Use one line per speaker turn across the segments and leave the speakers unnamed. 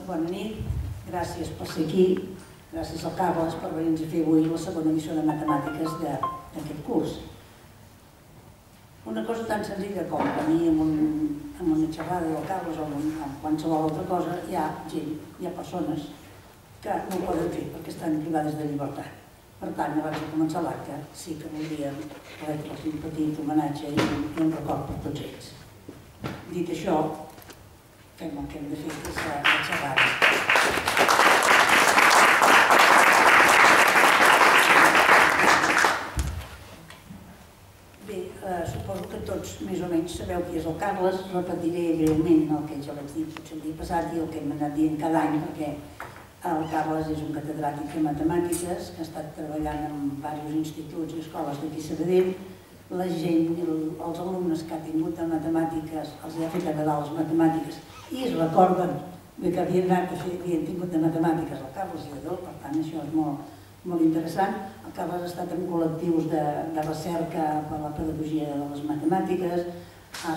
bona nit, gràcies per ser aquí, gràcies al Carles per venir-nos a fer avui la segona edició de matemàtiques d'aquest curs. Una cosa tan senzilla com venir amb una xerrada del Carles o amb qualsevol altra cosa, hi ha gent, hi ha persones que no ho poden fer perquè estan privades de llibertat. Per tant, abans de començar l'acte, sí que voldríem retre-los un petit homenatge i un record per tots ells. Dit això, fem el que hem de fer, que és la xerrada. Bé, suposo que tots més o menys sabeu qui és el Carles. Repetiré breument el que ja vaig dir potser el dia passat i el que hem anat dient cada any, perquè el Carles és un catedràtic de matemàtiques que ha estat treballant en diversos instituts i escoles d'aquí a Sabadell. La gent, els alumnes que ha tingut de matemàtiques, els ha fet agradar les matemàtiques i es recorden que havien anat a fer, havien tingut de matemàtiques el Carles i l'Adol, per tant això és molt interessant. El Carles ha estat en col·lectius de recerca per la pedagogia de les matemàtiques, ha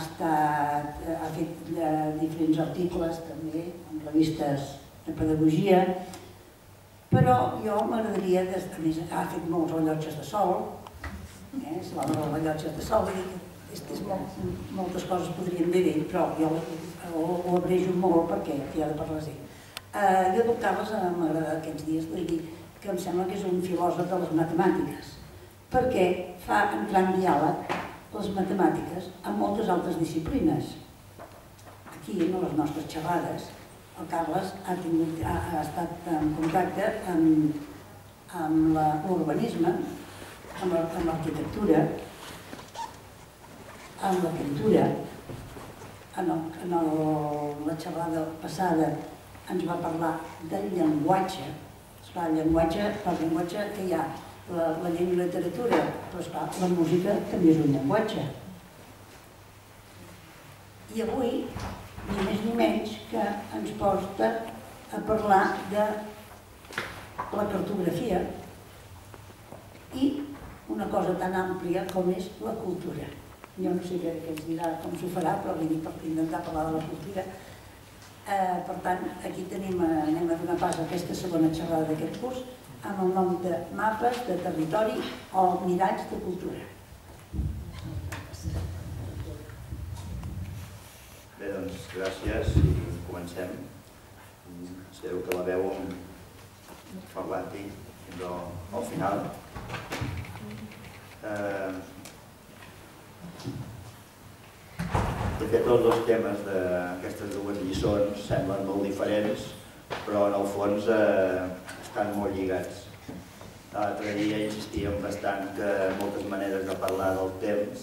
fet diferents articles també en revistes de pedagogia, però jo m'agradaria, a més ha fet molts rellotges de sol, l'obra dels rellotges de sol, moltes coses podríem dir d'ell, però jo ho abrejo molt perquè hi ha de parlar d'ell. Jo del Carles m'agrada aquests dies dir que em sembla que és un filòsof de les matemàtiques, perquè fa entrar en diàleg les matemàtiques amb moltes altres disciplines. Aquí, en les nostres xerrades, el Carles ha estat en contacte amb l'urbanisme, amb l'arquitectura, amb la pintura. En la xerrada passada ens va parlar del llenguatge. Esclar, el llenguatge que hi ha, la llengua i la literatura, però esclar, la música també és un llenguatge. I avui, ni més ni menys, que ens porta a parlar de la cartografia i una cosa tan àmplia com és la cultura. Jo no sé què ens dirà com s'ho farà, però vull dir per intentar parlar de la cultura. Per tant, aquí anem a donar pas a aquesta segona xerrada d'aquest curs amb el nom de Mapes de Territori o Miralls de Cultura.
Bé, doncs, gràcies i comencem. Espero que la veu parlant-hi fins al final. De fet, els dos temes d'aquestes dues lliçons semblen molt diferents, però en el fons estan molt lligats. L'altre dia insistíem bastant que moltes maneres de parlar del temps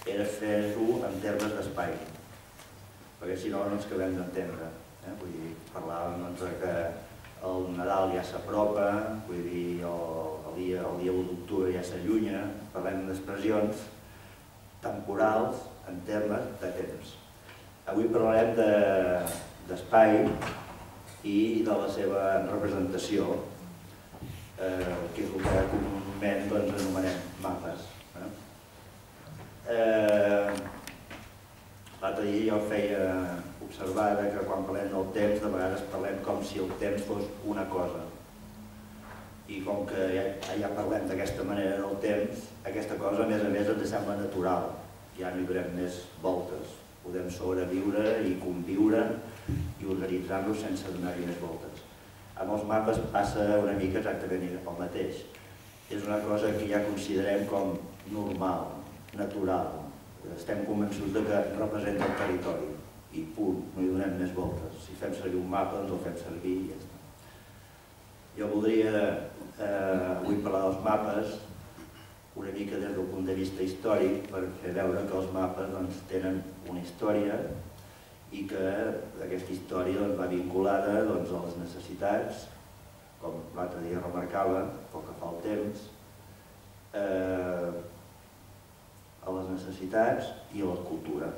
era fer-ho en termes d'espai, perquè si no, no ens acabem d'entendre. Vull dir, parlàvem que el Nadal ja s'apropa, vull dir, el dia 1 d'octubre ja s'allunya, parlem d'expressions temporals en termes de temps. Avui parlarem d'espai i de la seva representació, que és el que comúment anomenem mapes. L'altre dia jo feia observar que quan parlem del temps, de vegades parlem com si el temps fos una cosa. I com que ja parlem d'aquesta manera del temps, aquesta cosa a més ens sembla natural. Ja no hi donem més voltes. Podem sobreviure i conviure i organitzar-nos sense donar-hi més voltes. Amb els mapes passa una mica exactament el mateix. És una cosa que ja considerem com normal, natural. Estem convençuts que representa el territori i punt, no hi donem més voltes. Si fem servir un mapa, doncs el fem servir i ja està. Jo voldria avui parlar dels mapes una mica des del punt de vista històric per fer veure que els mapes tenen una història i que aquesta història va vinculada a les necessitats, com l'altre dia remarcava, pel que fa al temps, a les necessitats i a la cultura.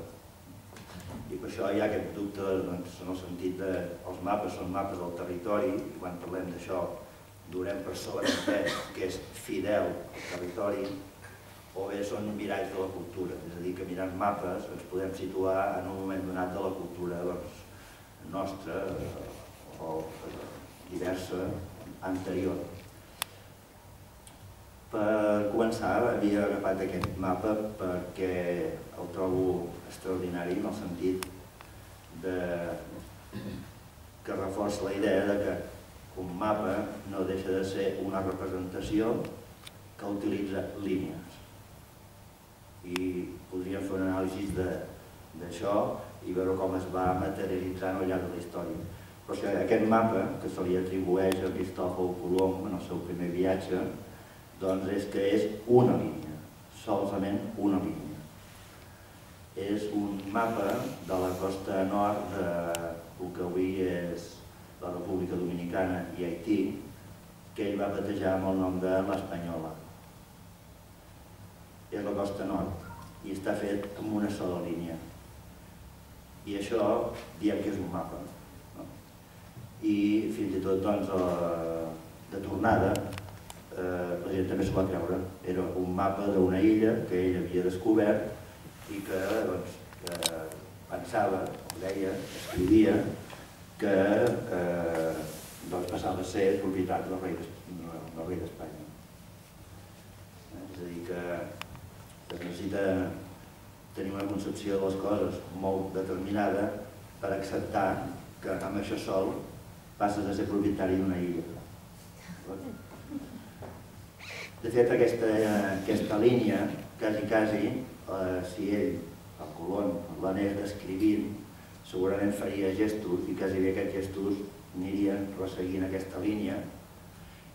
I per això hi ha aquest dubte en el sentit que els mapes són mapes del territori i quan parlem d'això donem per sobreentès que és fidel al territori o bé són miralls de la cultura, és a dir, que mirant mapes ens podem situar en un moment donat de la cultura nostra, o diversa anterior. Per començar, havia agafat aquest mapa perquè el trobo extraordinari en el sentit que reforça la idea de que un mapa no deixa de ser una representació que utilitza línies. I podríem fer una anàlisi d'això i veure com es va materialitzant al llarg de la història. Però aquest mapa, que se li atribueix a Cristòfol Colom en el seu primer viatge, doncs és que és una línia, solament una línia. És un mapa de la costa nord del que avui és la República Dominicana i Haití, que ell va batejar amb el nom de l'Espanyola. És la costa nord i està fet amb una sola línia. I això diem que és un mapa. I fins i tot de tornada la gent també s'ho va creure. Era un mapa d'una illa que ell havia descobert i que pensava, o deia, escrivia, que passava a ser propietat del rei d'Espanya. És a dir, que es necessita tenir una concepció de les coses molt determinada per acceptar que amb això sol passes a ser propietari d'una illa. De fet, aquesta línia, quasi, si ell, el Colom, l'anés descrivint, segurament faria gestos i quasi bé aquests gestos anirien resseguint aquesta línia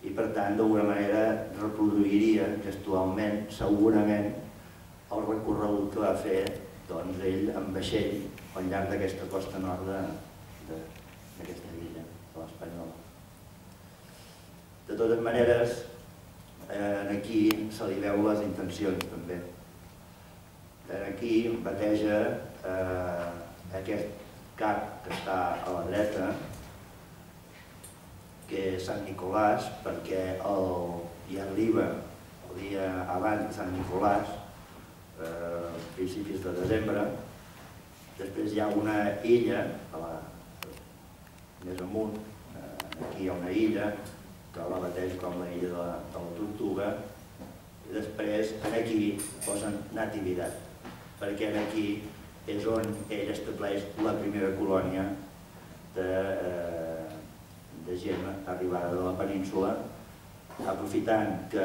i per tant d'alguna manera reproduiria gestualment segurament el recorregut que va fer ell amb vaixell al llarg d'aquesta costa nord d'aquesta illa, de l'Espanyola. De totes maneres, aquí se li veu les intencions també. Aquí bateja aquest cap que està a la dreta, que és Sant Nicolàs, perquè hi arriba el dia abans de Sant Nicolàs, principis de desembre. Després hi ha una illa, més amunt, aquí hi ha una illa, que la bateja com la illa de la Tortuga, i després aquí posen Nativitat, perquè aquí és on ell estableix la primera colònia de gent arribada de la península, aprofitant que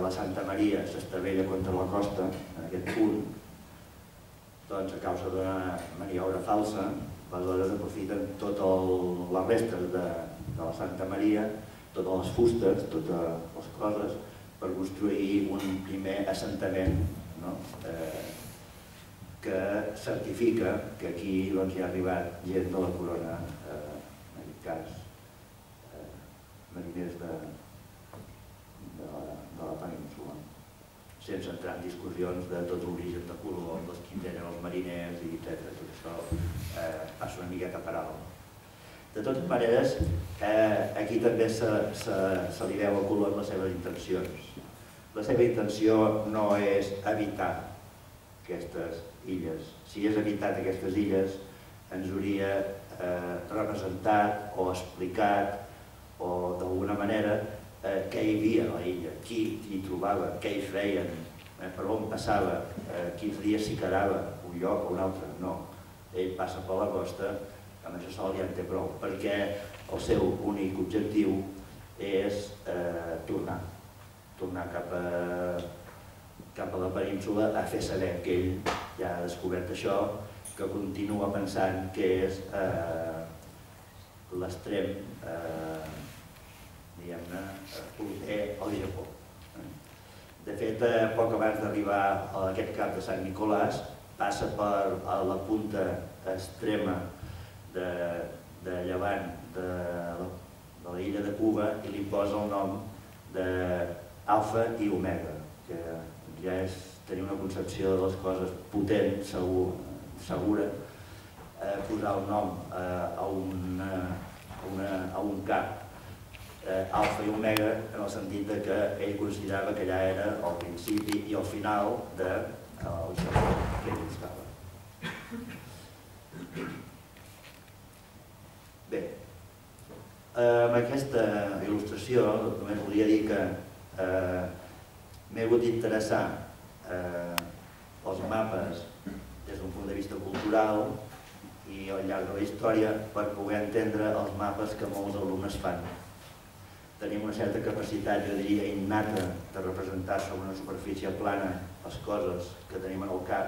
la Santa Maria s'estavella contra la costa, en aquest punt, doncs a causa d'una maniobra falsa, aleshores aprofiten totes les restes de la Santa Maria, totes les fustes, totes les coses, per construir un primer assentament que certifica que aquí hi ha arribat gent de la corona, en aquest cas mariners de la península, sense entrar en discussions de tot l'origen de Colom, dels qui eren els mariners, etc. Tot això passa una miqueta per alt. De totes maneres, aquí també se li veu a Colom les seves intencions. La seva intenció no és evitar aquestes illes. Si hagués evitat aquestes illes, ens hauria representat o explicat o d'alguna manera què hi havia a la illa, qui hi trobava, què hi feien, per on passava, quins dies s'hi quedava, un lloc o un altre. No, ell passa per la costa, amb això sol ja en té prou, perquè el seu únic objectiu és tornar cap a la península a fer saber que ell ja ha descobert això, que continua pensant que és l'extrem, diguem-ne, proper al Japó. De fet, poc abans d'arribar a aquest cap de Sant Nicolàs, passa per la punta extrema de llevant de la illa de Cuba i li posa el nom d'Alfa i Omega, que ja és tenir una concepció de les coses potent, segura, posar el nom a un cap, Alfa i Omega, en el sentit que ell considerava que allà era el principi i el final del Japó que ell estava. Bé, Amb aquesta il·lustració només volia dir que m'he hagut d'interessar els mapes des d'un punt de vista cultural i al llarg de la història per poder entendre els mapes que molts alumnes fan. Tenim una certa capacitat, jo diria, innata de representar sobre una superfície plana les coses que tenim en el cap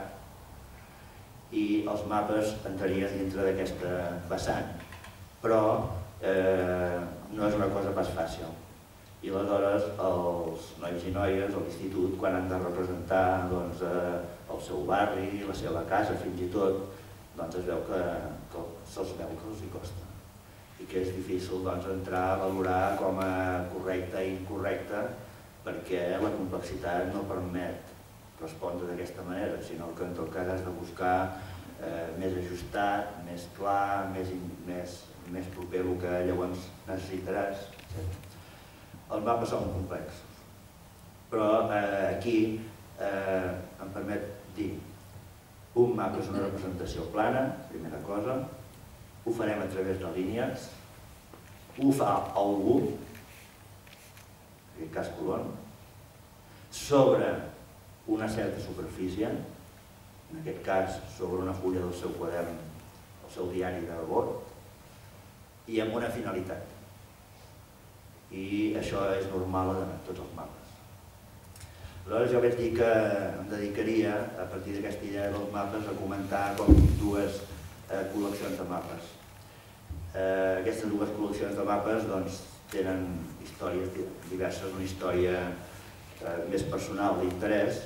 i els mapes entrarien dintre d'aquesta vessant. Però no és una cosa pas fàcil. I aleshores els nois i noies a l'institut, quan han de representar el seu barri, la seva casa fins i tot, es veu que se'ls veu que els hi costa i que és difícil entrar a valorar com a correcte i incorrecte perquè la complexitat no permet respondre d'aquesta manera, sinó que en tot cas has de buscar més ajustat, més clar, més proper al que llavors necessitaràs, etc. Els mapes són complexos, però aquí em permet dir un mapa és una representació plana, primera cosa, ho farem a través de línies, ho fa algú, en aquest cas Colón, sobre una certa superfície, en aquest cas sobre una fulla del seu quadern, el seu diari de bord, i amb una finalitat. I això és normal en tots els mapes. Aleshores jo vaig dir que em dedicaria, a partir d'aquesta idea dels mapes, a comentar com dues col·leccions de mapes. Aquestes dues col·leccions de mapes tenen històries diverses, una història més personal d'interès,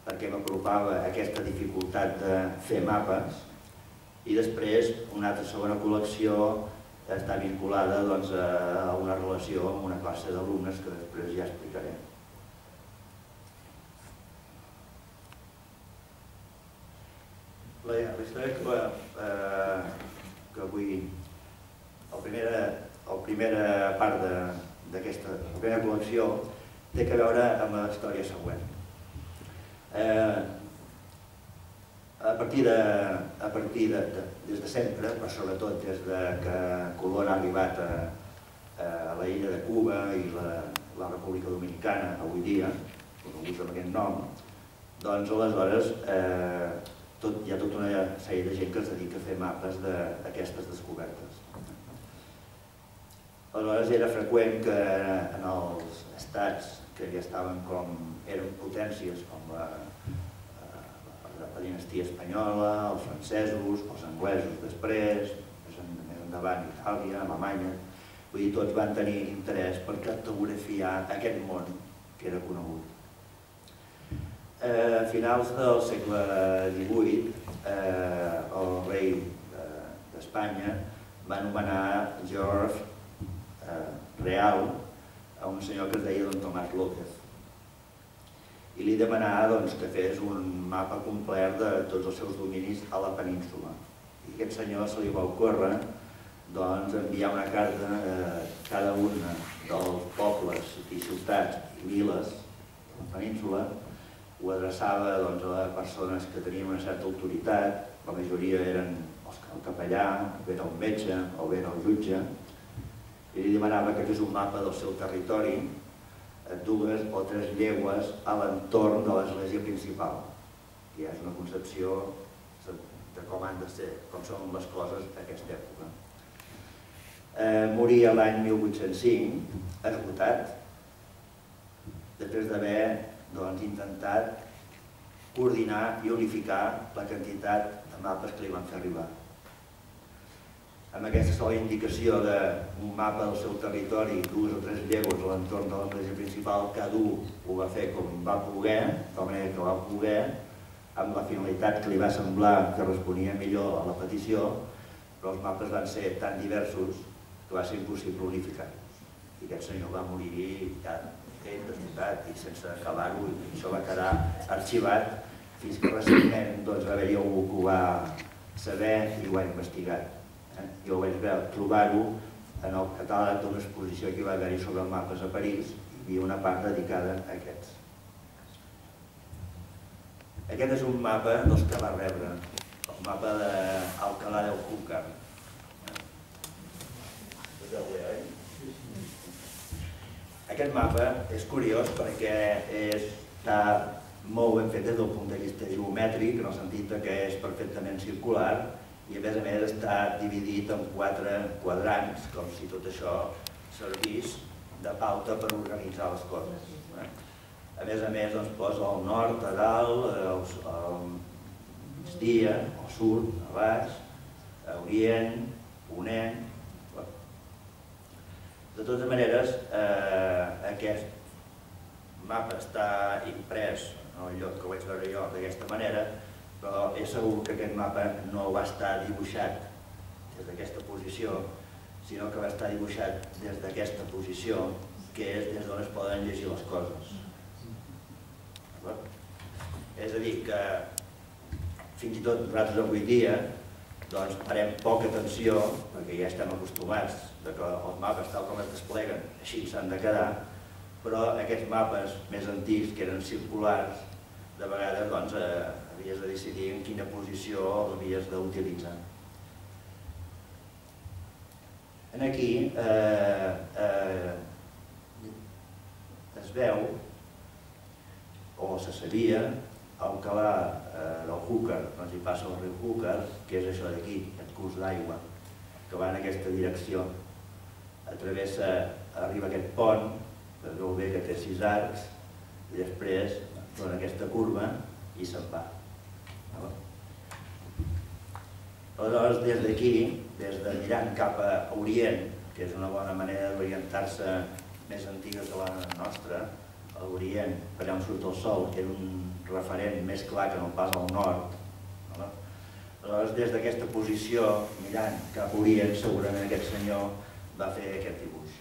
perquè m'apropava a aquesta dificultat de fer mapes, i després una altra segona col·lecció està vinculada a una relació amb una classe d'alumnes que després ja explicaré. La història que vull... La primera part d'aquesta primera col·lecció té a veure amb la història següent. A partir de des de sempre, però sobretot des que Colón ha arribat a la illa de Cuba i la República Dominicana, avui dia, coneguts amb aquest nom, aleshores hi ha tota una sèrie de gent que es dedica a fer mapes d'aquestes descobertes. Aleshores era freqüent que en els estats que ja eren potències com la dinastia espanyola, els francesos, els anglesos després, més endavant Itàlia, Alemanya, vull dir, tots van tenir interès per cartografiar aquest món que era conegut. A finals del segle XVIII, el rei d'Espanya va anomenar George Real a un senyor que es deia Don Tomàs López i li demanava que fes un mapa complet de tots els seus dominis a la península. I a aquest senyor se li va ocórrer enviar una carta a cada un dels pobles i ciutats i viles de la península, ho adreçava a persones que tenien una certa autoritat, la majoria eren el capellà, o bé era un metge, o bé era el jutge, i li demanava que fes un mapa del seu territori a 2 o 3 llegües a l'entorn de l'església principal, que ja és una concepció de com han de ser, com són les coses d'aquesta època. Moria l'any 1805, esgotat, després d'haver intentat coordinar i unificar la quantitat de mapes que li van fer arribar. Amb aquesta sola indicació d'un mapa del seu territori, 2 o 3 llegües a l'entorn de l'església principal, cada un ho va fer com va poder, de la manera que va poder, amb la finalitat que li va semblar que responia millor a la petició, però els mapes van ser tan diversos que va ser impossible unificar-los. I aquest senyor va morir ja desmutat i sense acabar-ho, i això va quedar arxivat fins que recentment va haver-hi algú que ho va saber i ho ha investigat. Jo vaig trobar-ho en el catàleg d'una exposició que va haver-hi sobre mapes a París, i hi havia una part dedicada a aquests. Aquest és un mapa dels que va rebre, el mapa d'Alcalá del Júcar. Aquest mapa és curiós perquè està molt ben fet des del punt de vista geomètric, en el sentit que és perfectament circular i a més està dividit en 4 quadrants, com si tot això servís de pauta per organitzar les coses. A més, posa el nord a dalt, al migdia, al sud, a baix, a orient, ponent. De totes maneres, aquest mapa està imprès en el lloc que ho vaig veure jo d'aquesta manera, però és segur que aquest mapa no va estar dibuixat des d'aquesta posició, sinó que va estar dibuixat des d'aquesta posició, que és des d'on es poden llegir les coses. És a dir, que fins i tot nosaltres avui dia farem poca atenció, perquè ja estem acostumats que els mapes tal com es despleguen així s'han de quedar, però aquests mapes més antics, que eren circulars, de vegades havies de decidir en quina posició havies d'utilitzar. Aquí es veu, o se sabia, el calar del Xúquer, hi passa el riu Xúquer, que és això d'aquí, aquest curs d'aigua, que va en aquesta direcció. Arriba aquest pont, que es veu bé que té 6 arcs, i després dona aquesta curva i se'n va. Aleshores, des d'aquí, des de mirant cap a Orient, que és una bona manera d'orientar-se més antiga que la nostra, a Orient, per allà on surt el sol, que era un referent més clar que no pas al nord. Aleshores, des d'aquesta posició, mirant cap a Orient, segurament aquest senyor va fer aquest dibuix.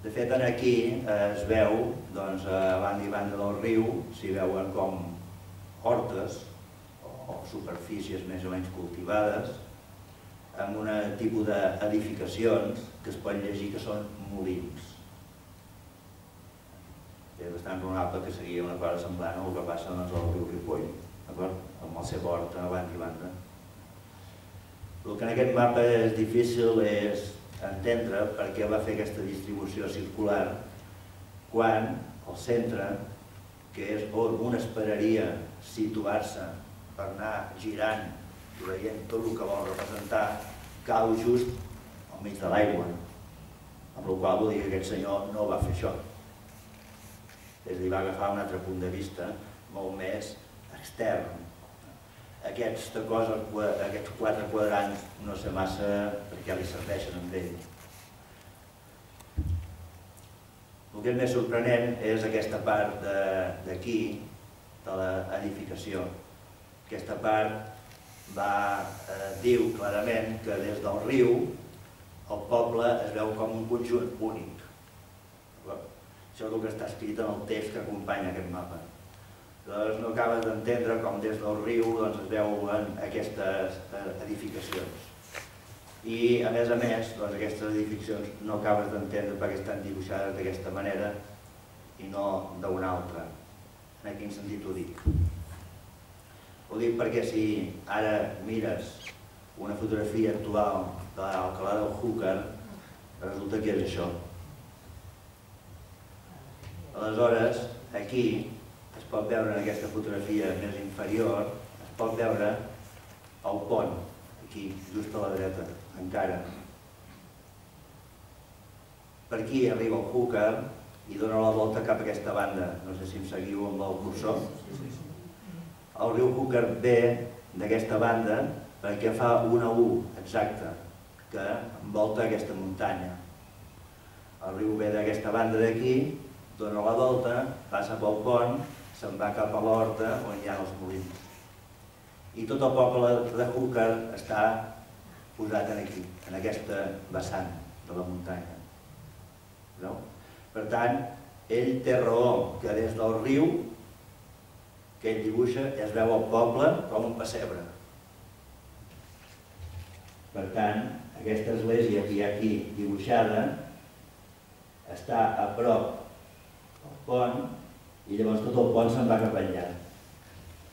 De fet, aquí es veu, a banda i banda del riu, s'hi veuen com hortes o superfícies més o menys cultivades, amb un tipus d'edificacions que es pot llegir que són molins. És bastant raonable que seria una cosa semblant al que passa al riu Ripoll, amb el seu horta a banda i banda. El que en aquest mapa és difícil és entendre per què va fer aquesta distribució circular quan al centre, que és on un esperaria situar-se per anar girant i veient tot el que vol representar, cau just al mig de l'aigua, amb la qual vol dir que aquest senyor no va fer això. És a dir, va agafar un altre punt de vista molt més extern. Aquests 4 quadrants no sé massa per què li serveixen amb ell. El que és més sorprenent és aquesta part d'aquí, de l'edificació. Aquesta part diu clarament que des del riu el poble es veu com un conjunt únic. Això és el que està escrit en el text que acompanya aquest mapa. No acabes d'entendre com des del riu es veuen aquestes edificacions. I, a més, aquestes edificacions no acabes d'entendre perquè estan dibuixades d'aquesta manera i no d'una altra. En quin sentit ho dic? Ho dic perquè si ara mires una fotografia actual de l'Alcalá del Xúquer, resulta que és això. Aleshores, aquí es pot veure en aquesta fotografia més inferior, es pot veure el pont, aquí, just a la dreta, encara. Per aquí arriba el Xúquer i dona la volta cap a aquesta banda. No sé si em seguiu amb el cursor. El riu Xúquer ve d'aquesta banda perquè fa una U exacta que envolta aquesta muntanya. El riu ve d'aquesta banda d'aquí, dona la volta, passa pel pont, se'n va cap a l'horta on hi ha els molins. I tot el poble de Xúquer està posat aquí, en aquesta vessant de la muntanya. Per tant, ell té raó que des del riu que ell dibuixa es veu el poble com un pessebre. Per tant, aquesta església que hi ha aquí dibuixada està a prop del pont i llavors tot el pont se'n va cap enllà.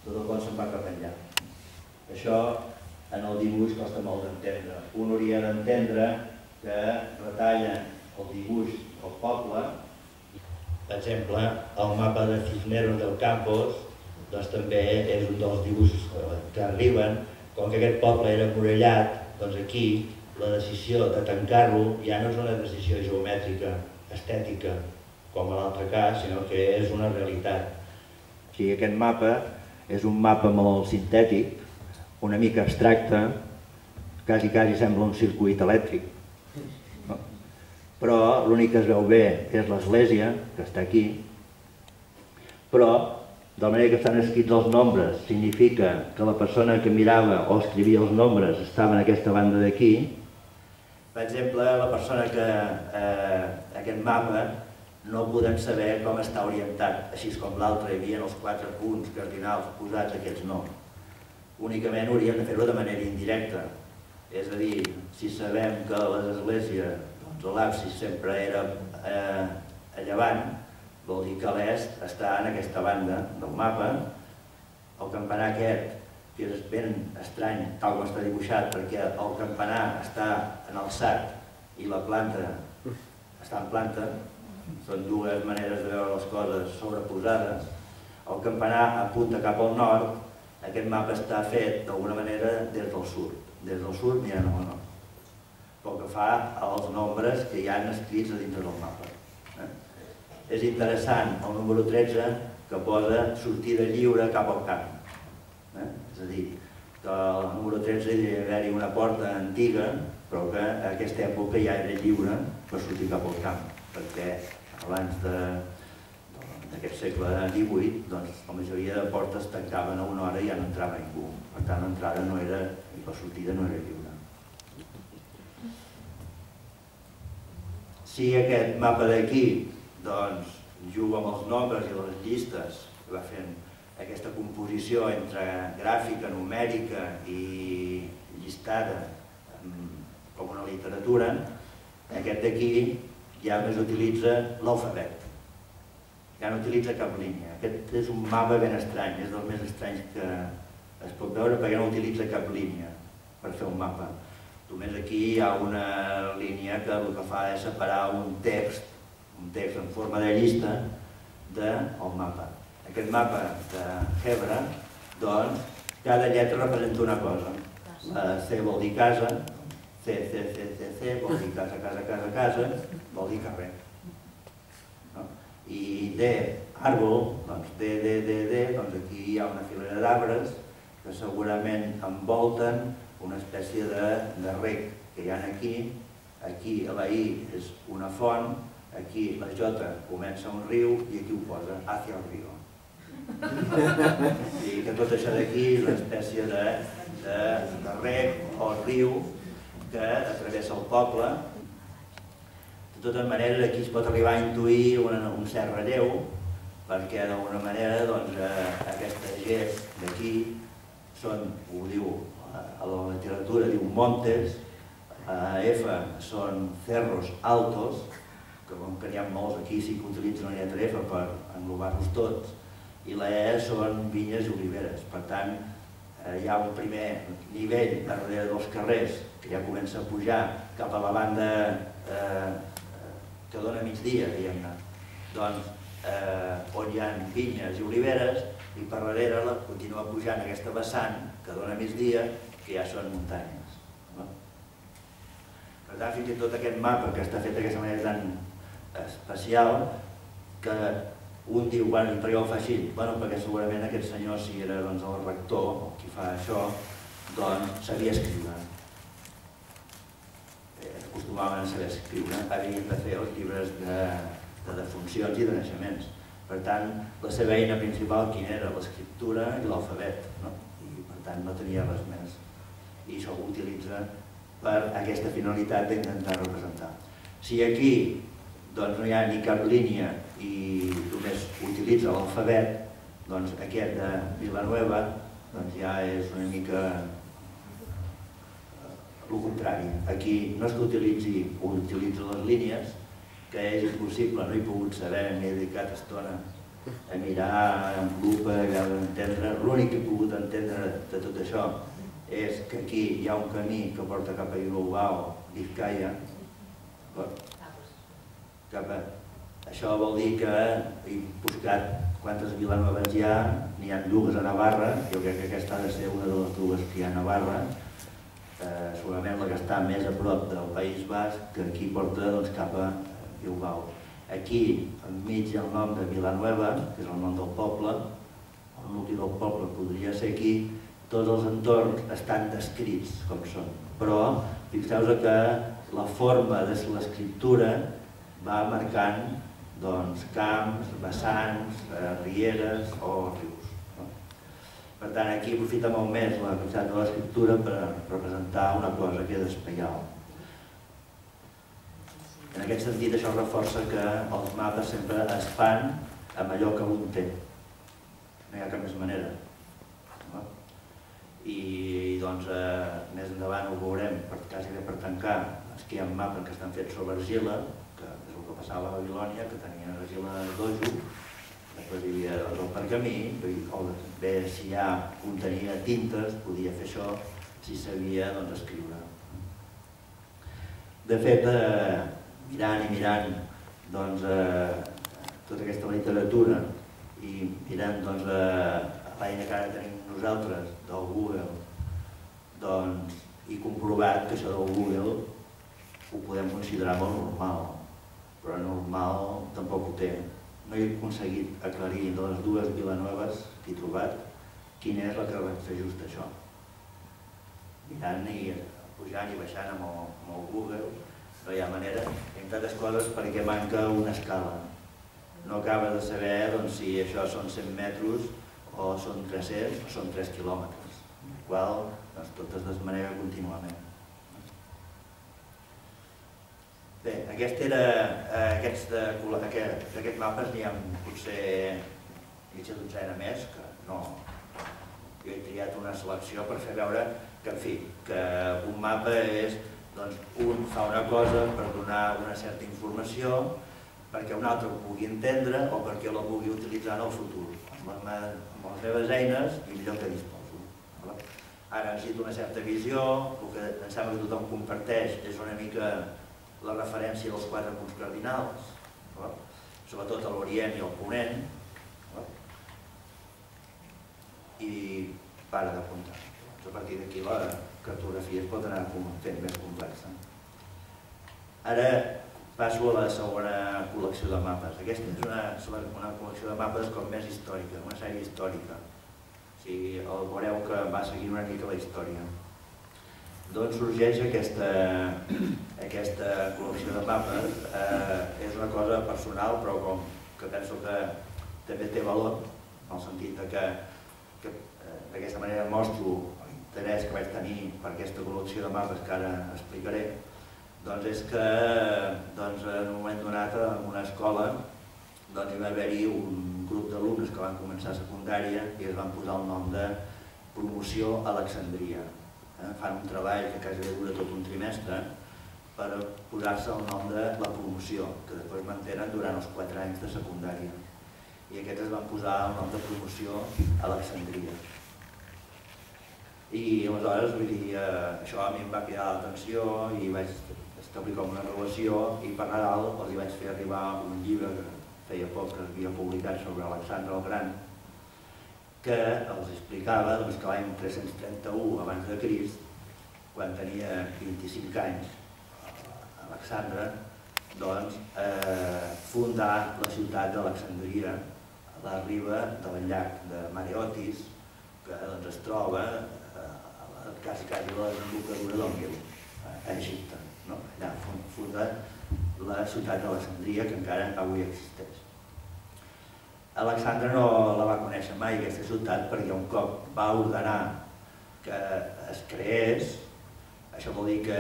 Tot el pont se'n va cap enllà. Això en el dibuix costa molt d'entendre. Un hauria d'entendre que retallen el dibuix del poble. Per exemple, el mapa de Cisneros del Campos doncs també és un dels dibuixos que arriben. Com que aquest poble era murallat, doncs aquí la decisió de tancar-lo ja no és una decisió geomètrica, estètica, com a l'altre cas, sinó que és una realitat. Sí, aquest mapa és un mapa molt sintètic, una mica abstracte, quasi sembla un circuit elèctric. Però l'únic que es veu bé és l'església, que està aquí, però de la manera que estan escrits els nombres significa que la persona que mirava o escrivia els nombres estava en aquesta banda d'aquí. Per exemple, la persona que aquest mapa no podem saber com està orientat, així com l'altre hi havia els 4 punts cardinals posats, aquests no. Únicament hauríem de fer-ho de manera indirecta, és a dir, si sabem que l'església, l'absis sempre era a llevant, vol dir que l'est està en aquesta banda del mapa. El campanar aquest, que és ben estrany, tal com està dibuixat, perquè el campanar està en alçat i la planta està en planta, són dues maneres de veure les coses sobreposades. El campanar apunta cap al nord, aquest mapa està fet d'alguna manera des del sud mirant al nord, pel que fa als nombres que hi ha escrits a dintre del mapa. És interessant el número 13 que posa sortida lliure cap al camp. És a dir, que el número 13 hi devia haver-hi una porta antiga, però que a aquesta època ja era lliure per sortir cap al camp, perquè abans d'aquest segle XVIII la majoria de portes tancaven a una hora i ja no entrava ningú. Per tant, l'entrada no era, i la sortida no era lliure. Si aquest mapa d'aquí juga amb els nombres i les llistes, va fent aquesta composició entre gràfica, numèrica i llistada com una literatura, aquest d'aquí ja més utilitza l'alfabet, ja no utilitza cap línia. Aquest és un mapa ben estrany, és dels més estranys que es pot veure perquè no utilitza cap línia per fer un mapa. Només aquí hi ha una línia que el que fa és separar un text en forma de llista del mapa. Aquest mapa de Hebra, doncs, cada lletra representa una cosa. La C vol dir casa, C vol dir casa, vol dir carrer. I D, àrbol, doncs D, doncs aquí hi ha una filera d'arbres que segurament envolten una espècie de rec que hi ha aquí. Aquí la I és una font, aquí la J comença un riu i aquí ho posa, hacia el riu. I que tot això d'aquí és una espècie de rec o riu que travessa el poble. De totes maneres, aquí es pot arribar a intuir un cert relleu, perquè d'alguna manera aquesta G d'aquí són, ho diu a la literatura, diu montes, F són cerros altos, que com que n'hi ha molts aquí sí que utilitzen la lletra F per englobar-los tots, i la E són vinyes i oliveres. Per tant, hi ha un primer nivell darrere dels carrers que ja comença a pujar cap a la banda que dona migdia, diguem-ne, doncs on hi ha vinyes i oliveres, i per darrere continua pujant aquesta vessant que dona migdia, que ja són muntanyes. Per tant, fins i tot aquest mapa que està fet d'aquesta manera tan especial, que un diu, bueno, i per què ho fa així? Bueno, perquè segurament aquest senyor, si era el rector, o qui fa això, doncs sabia escriure. Acostumaven a saber escriure, havien de fer els llibres de defuncions i de naixements. Per tant, la seva eina principal quina era? L'escriptura i l'alfabet, i per tant no tenia res més. I això ho utilitza per aquesta finalitat d'intentar representar. Si aquí no hi ha ni cap línia i només utilitza l'alfabet, doncs aquest de Vilanueva ja és una mica el contrari. Aquí no és que utilitzi les línies, que és impossible, no he pogut saber, m'he dedicat estona a mirar amb lupa, a entendre. L'únic que he pogut entendre de tot això és que aquí hi ha un camí que porta cap a Bilbao, Vizcaya. Això vol dir que he buscat quantes Vilanueves hi ha, n'hi ha dues a Navarra, jo crec que aquesta ha de ser una de les dues que hi ha a Navarra, segurament la que està més a prop del País Basc, que aquí porta cap a Bilbao. Aquí, enmig hi ha el nom de Vilanueva, que és el nom del poble, el nucli del poble podria ser aquí, tots els entorns estan descrits com són, però fixeu-vos que la forma de l'escriptura va marcant camps, vessants, rieres o rius. Per tant, aquí aprofita molt més la capacitat de l'escriptura per representar una cosa que és espaial. En aquest sentit, això reforça que els mapes sempre es fan amb allò que un té. No hi ha cap més manera. I doncs més endavant ho veurem, quasi bé per tancar, que hi ha mapes que estan fets sobre argila, que és el que passava a Babilònia, que tenien argila d'ojo, després hi havia el pergamí, o bé si ja contenia tintes, podia fer això si sabia escriure. De fet, mirant i mirant tota aquesta literatura i mirant l'eina que ara tenim nosaltres del Google, i comprovat que això del Google ho podem considerar molt normal, però normal tampoc ho té. No he aconseguit aclarir de les dues Vilanueves que he trobat quina és la que va fer just això. Mirant i pujant i baixant amb el Google, no hi ha manera, entre altres coses perquè manca una escala. No acaba de saber si això són 100 metres o són 300 o són 3 quilòmetres, el qual tot es desmanega contínuament. Bé, aquests mapes n'hi ha potser mitja dotzena més, que no. Jo he triat una selecció per fer veure que, en fi, que un mapa és, un fa una cosa per donar una certa informació, perquè un altre ho pugui entendre o perquè la pugui utilitzar en el futur. Amb les meves eines i millor que disposo. Ara necessito una certa visió, el que em sembla que tothom comparteix és una mica la referència dels 4 punts cardinals, sobretot a l'Orient i al Ponent, i para d'apuntar. A partir d'aquí la cartografia es pot anar fent més complexa. Ara passo a la segona col·lecció de mapes. Aquesta és una col·lecció de mapes com més històrica, una sèrie històrica. Veureu que va seguint una mica la història. D'on sorgeix aquesta col·lecció de mapes? És una cosa personal, però que penso que també té valor, en el sentit que d'aquesta manera mostro l'interès que vaig tenir per aquesta col·lecció de mapes que ara explicaré. Doncs és que en un moment donat en una escola hi va haver-hi un grup d'alumnes que van començar a secundària i es van posar el nom de Promoció Alexandria. Fan un treball que quasi dura tot un trimestre per posar-se el nom de la promoció, que després mantenen durant els 4 anys de secundària. I aquests es van posar el nom de Promoció Alexandria. I aleshores, això a mi em va cridar l'atenció i vaig establir com una relació i per Nadal els hi vaig fer arribar un llibre que feia poc que es havia publicat sobre Alexandre el Gran, que els explicava que l'any 331 abans de Crist, quan tenia 25 anys, Alexandre, fundà la ciutat d'Alexandria a la riba del llac de Mare Otis, que es troba quasi a la desembocadura del Nil, a Egipte. Allà funda la ciutat d'Alexandria, que encara avui existeix. Alexandre no la va conèixer mai, aquesta ciutat, perquè un cop va ordenar que es creés, això vol dir que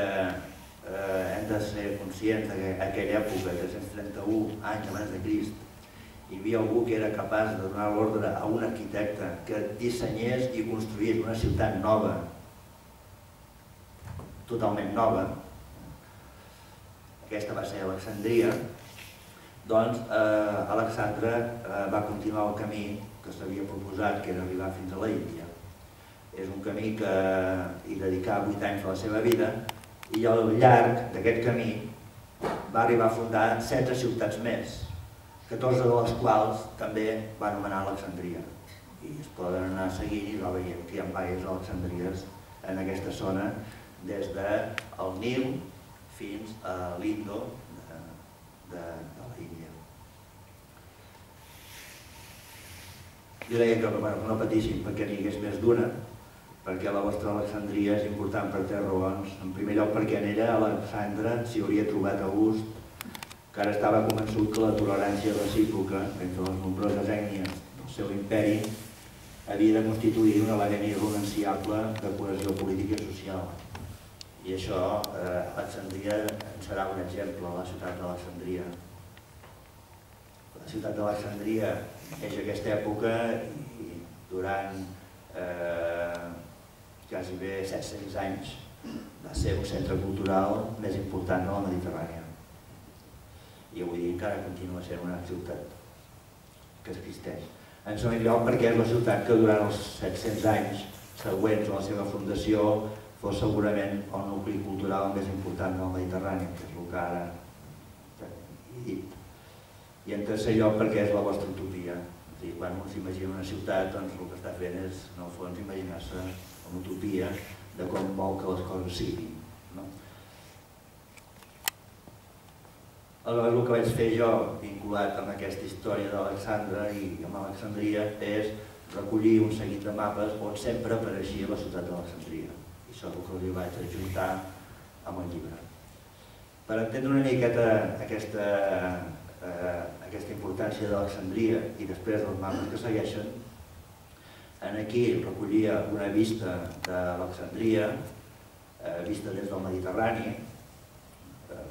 hem de ser conscients que en aquella època, 331 anys abans de Crist, hi havia algú que era capaç de donar l'ordre a un arquitecte que dissenyés i construís una ciutat nova, totalment nova. Aquesta va ser Alexandria. Doncs Alexandre va continuar el camí que s'havia proposat, que era arribar fins a l'Índia. És un camí que hi dedicà 8 anys de la seva vida i al llarg d'aquest camí va arribar a fundar 16 ciutats més, 14 de les quals també va anomenar Alexandria. I es poden anar seguint i veiem que hi ha diverses Alexandries en aquesta zona, des del Nil fins a l'Indo de l'Índia. Jo deia que no patissin perquè n'hi hagués més d'una, perquè la vostra Alexandria és important per 3 raons. En primer lloc perquè en ella Alexandre s'hi hauria trobat a gust, que ara estava convençut que la tolerància recíproca entre les nombroses ètnies del seu imperi havia de constituir un element irrenunciable de cohesió política i social. I això, Alexandria en serà un exemple, la ciutat d'Alexandria. La ciutat d'Alexandria és aquesta època i durant quasi bé 700 anys va ser un centre cultural més important de la Mediterrània. I avui dia encara continua sent una ciutat que existeix. En segon lloc perquè és la ciutat que durant els 700 anys següents a la seva fundació fos segurament el nucli cultural més important del Mediterrani, que és el que ara he dit. I en tercer lloc perquè és la vostra utopia. Quan un s'imagina una ciutat, doncs el que està fent és, en el fons, imaginar-se una utopia de com vol que les coses siguin. Aleshores, el que vaig fer jo, vinculat amb aquesta història d'Alexandre i amb Alexandria, és recollir un seguit de mapes on sempre apareixia la ciutat d'Alexandria. I això és el que els vaig adjuntar amb el llibre. Per entendre una miqueta aquesta importància d'Alexandria i després dels mapes que segueixen, aquí recollia una vista de l'Alexandria, vista des del Mediterrani,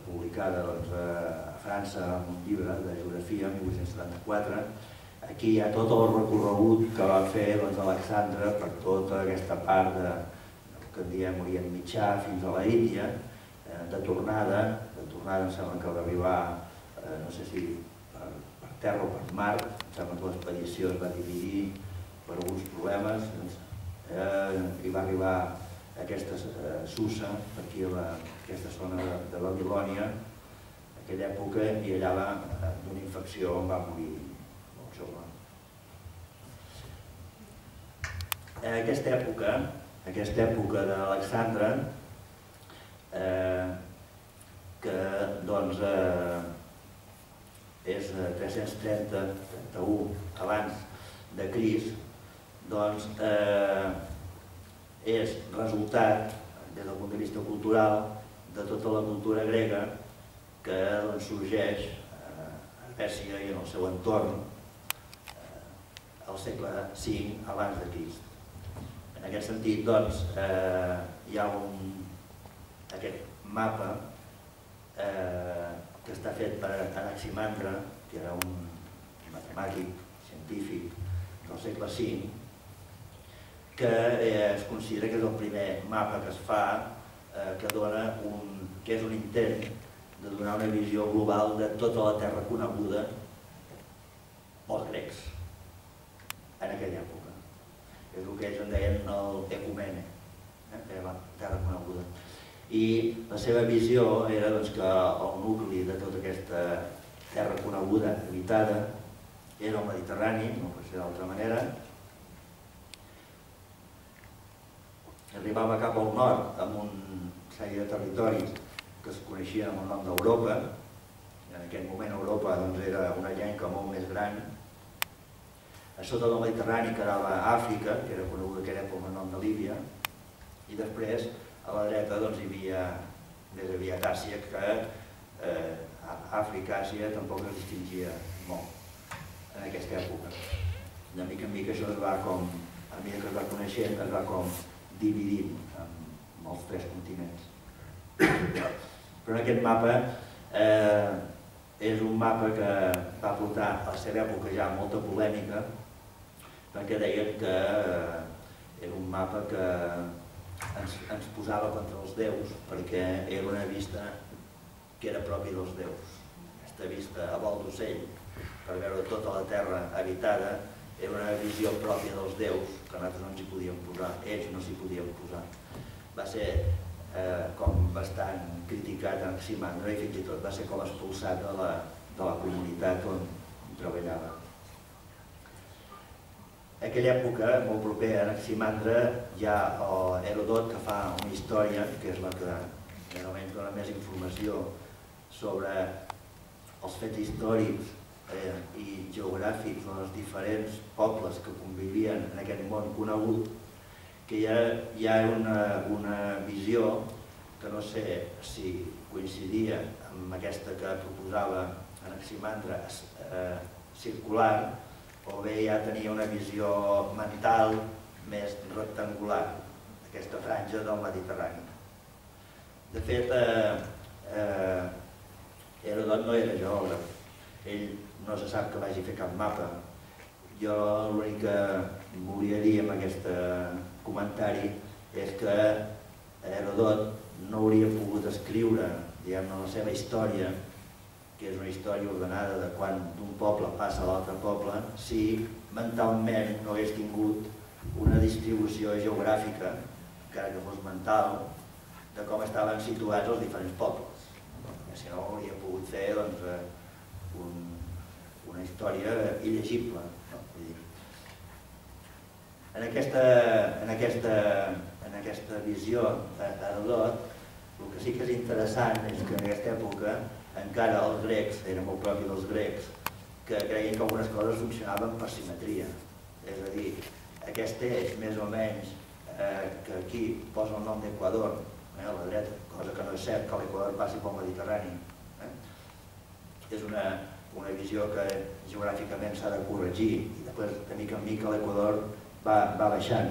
publicada a França en un llibre de geografia, 1874. Aquí hi ha tot el recorregut que va fer Alexandre per tota aquesta part que en diem Orient Mitjà fins a l'Índia, de tornada em sembla que va arribar, no sé si per terra o per mar, em sembla que l'expedició es va dividir per alguns problemes, i va arribar a aquesta Susa, aquí a aquesta zona de Babilònia, en aquella època, i allà d'una infecció va morir molt jove. En aquesta època d'Alexandre, que doncs és 330-31 abans de Crist, doncs és resultat, des del punt de vista cultural, de tota la cultura grega que sorgeix a Pèrsia i en el seu entorn al segle V abans de Crist. En aquest sentit, doncs, hi ha aquest mapa que està fet per Anaximandre, que era un matemàtic, científic del segle V, que es considera que és el primer mapa que es fa que és un intent de donar una visió global de tota la terra coneguda pels grecs en aquella època. És el que ells en deien l'ecumene, que era la terra coneguda. I la seva visió era que el nucli de tota aquesta terra coneguda, habitada, era el Mediterrani, no pot ser d'altra manera. Arribava cap al nord amb una sèrie de territoris que es coneixien amb el nom d'Europa. En aquell moment Europa era una llenca molt més gran. A sota del Mediterrani quedava Àfrica, que era coneguda aquella època amb el nom de Líbia, i després a la dreta hi havia més aviat Àsia, que Àfrica, Àsia, tampoc es distingia molt en aquesta època. De mica en mica això es va com, a mesura que es va coneixent, es va com dividint en els 3 continents. Però aquest mapa és un mapa que va portar a la seva època ja molta polèmica, perquè deien que era un mapa que ens posava contra els déus, perquè era una vista que era pròpia dels déus. Aquesta vista a vol d'ocell, per veure tota la terra habitada, era una visió pròpia dels déus, que nosaltres no ens hi podíem posar, ells no s'hi podien posar. Va ser com bastant criticat Anaximandre i fins i tot va ser com expulsat de la comunitat on treballava. En aquella època, molt proper a Anaximandre, hi ha Heròdot que fa una història, que és la que realment dona més informació sobre els fets històrics i geogràfics dels diferents pobles que convivien en aquest món conegut, que hi ha una visió que no sé si coincidia amb aquesta que proposava Anaximandre circular, o bé ja tenia una visió mental més rectangular, aquesta franja del Mediterrani. De fet, Heròdot no era geògraf, ell no se sap que vagi a fer cap mapa. Jo l'únic que volia dir amb aquest comentari és que Heròdot no hauria pogut escriure la seva història, que és una història ordenada de quan d'un poble passa a l'altre poble, si mentalment no hagués tingut una distribució geogràfica, encara que fos mental, de com estaven situats els diferents pobles. Si no, hauria pogut fer una història il·legible. En aquesta visió d'Heròdot, el que sí que és interessant és que en aquesta època encara els grecs, era molt propi dels grecs, que creien que algunes coses funcionaven per simetria. És a dir, aquest eix més o menys, que aquí posa el nom d'Equador, a la dreta, cosa que no és cert que l'Equador passi pel Mediterrani. És una visió que geogràficament s'ha de corregir i després de mica en mica l'Equador va baixant.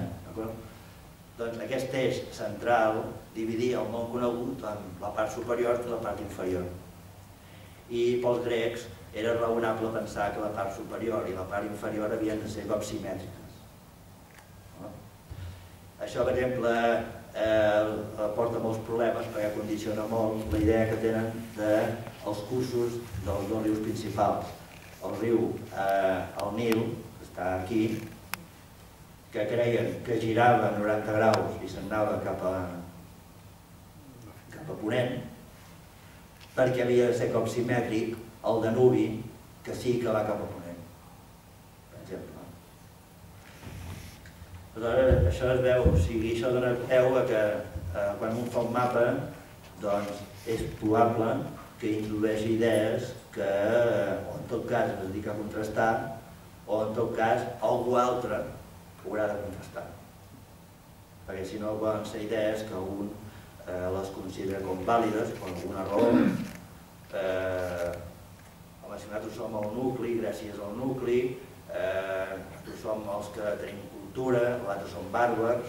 Doncs aquest eix central dividia el món conegut en la part superior i la part inferior. I pels grecs era raonable pensar que la part superior i la part inferior havien de ser com simètriques. Això, per exemple, porta molts problemes perquè condiciona molt la idea que tenen dels cursos dels dos rius principals. El riu, el Nil, que està aquí, que creien que girava 90 graus i se'n anava cap a ponent, perquè havia de ser com simètric el Danubi, que sí que va cap a ponent, per exemple. Aleshores, això es veu, o sigui, això dona peu a que quan un fa un mapa, doncs és probable que introdueixi idees que, o en tot cas, es dedica a contrastar, o en tot cas, algú altre haurà de contrastar. Perquè si no poden ser idees que un les considera com vàlides, per alguna raó. Home, si nosaltres som el nucli, Grècia és el nucli, nosaltres som els que tenim cultura, nosaltres som bàrbars,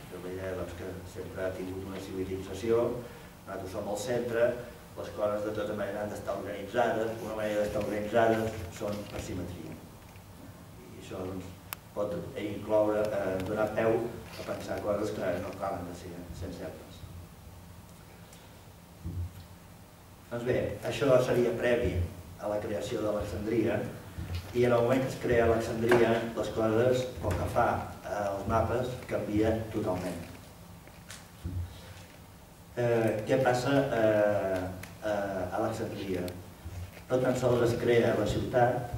la idea que sempre ha tingut una civilització, nosaltres som el centre, les coses de tota manera han d'estar organitzades, una manera d'estar organitzades són per simetria. I això pot incloure, donar peu a pensar coses que no acaben de ser certes. Doncs bé, això seria previ a la creació d'Alexandria i en el moment que es crea Alexandria les coses, pel que fa als mapes, canvien totalment. Què passa a Alexandria? No tan sols es crea la ciutat,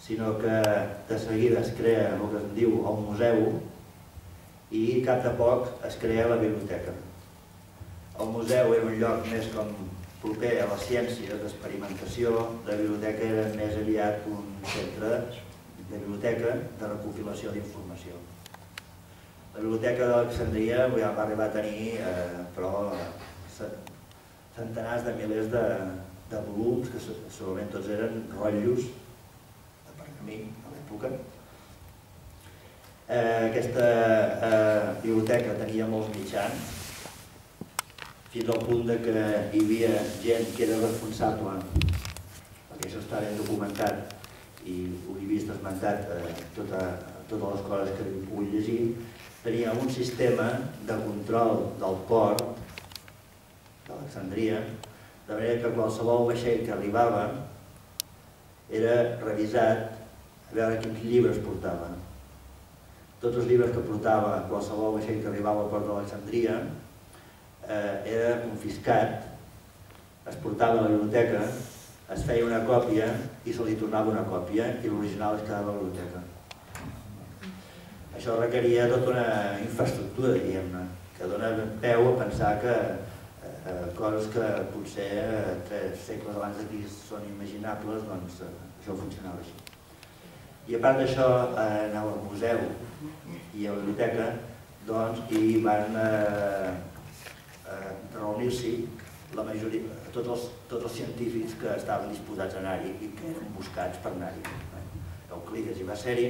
sinó que de seguida es crea el que es diu el museu i cap de poc es crea la biblioteca. El museu era un lloc més com proper a les ciències d'experimentació, la biblioteca era més aviat un centre de biblioteca de recopilació d'informació. La biblioteca d'Alexandria va arribar a tenir centenars de milers de volums, que segurament tots eren rotllos de pergamí a l'època. Aquesta biblioteca tenia molts mitjans, fins al punt que hi havia gent que era responsable, perquè això està ben documentat i ho he vist esmentat totes les coses que he pogut llegir, tenia un sistema de control del port d'Alexandria, de manera que qualsevol vaixell que arribava era revisat a veure quins llibres portava. Tots els llibres que portava qualsevol vaixell que arribava al port d'Alexandria era confiscat, es portava a la biblioteca, es feia una còpia i se li tornava una còpia i l'original es quedava a la biblioteca. Això requeria tota una infraestructura, diguem-ne, que dona peu a pensar que coses que potser 3 segles abans d'aquí són imaginables, doncs això funcionava així. I a part d'això, anava al museu i a la biblioteca, doncs, i van reunir-s'hi la majoria, tots els científics que estaven disposats a anar-hi i que eren buscats per anar-hi. Euclides hi va ser-hi,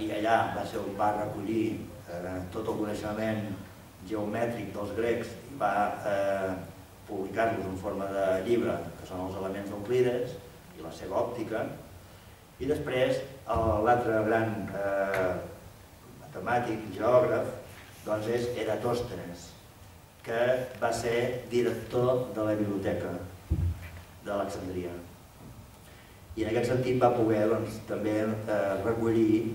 i allà va ser on va recollir tot el coneixement geomètric dels grecs i va publicar-los en forma de llibre, que són els elements d'Euclides i la seva òptica. I després l'altre gran matemàtic, geògraf, doncs és Eratòstenes, que va ser director de la biblioteca d'Alexandria. I en aquest sentit va poder també recollir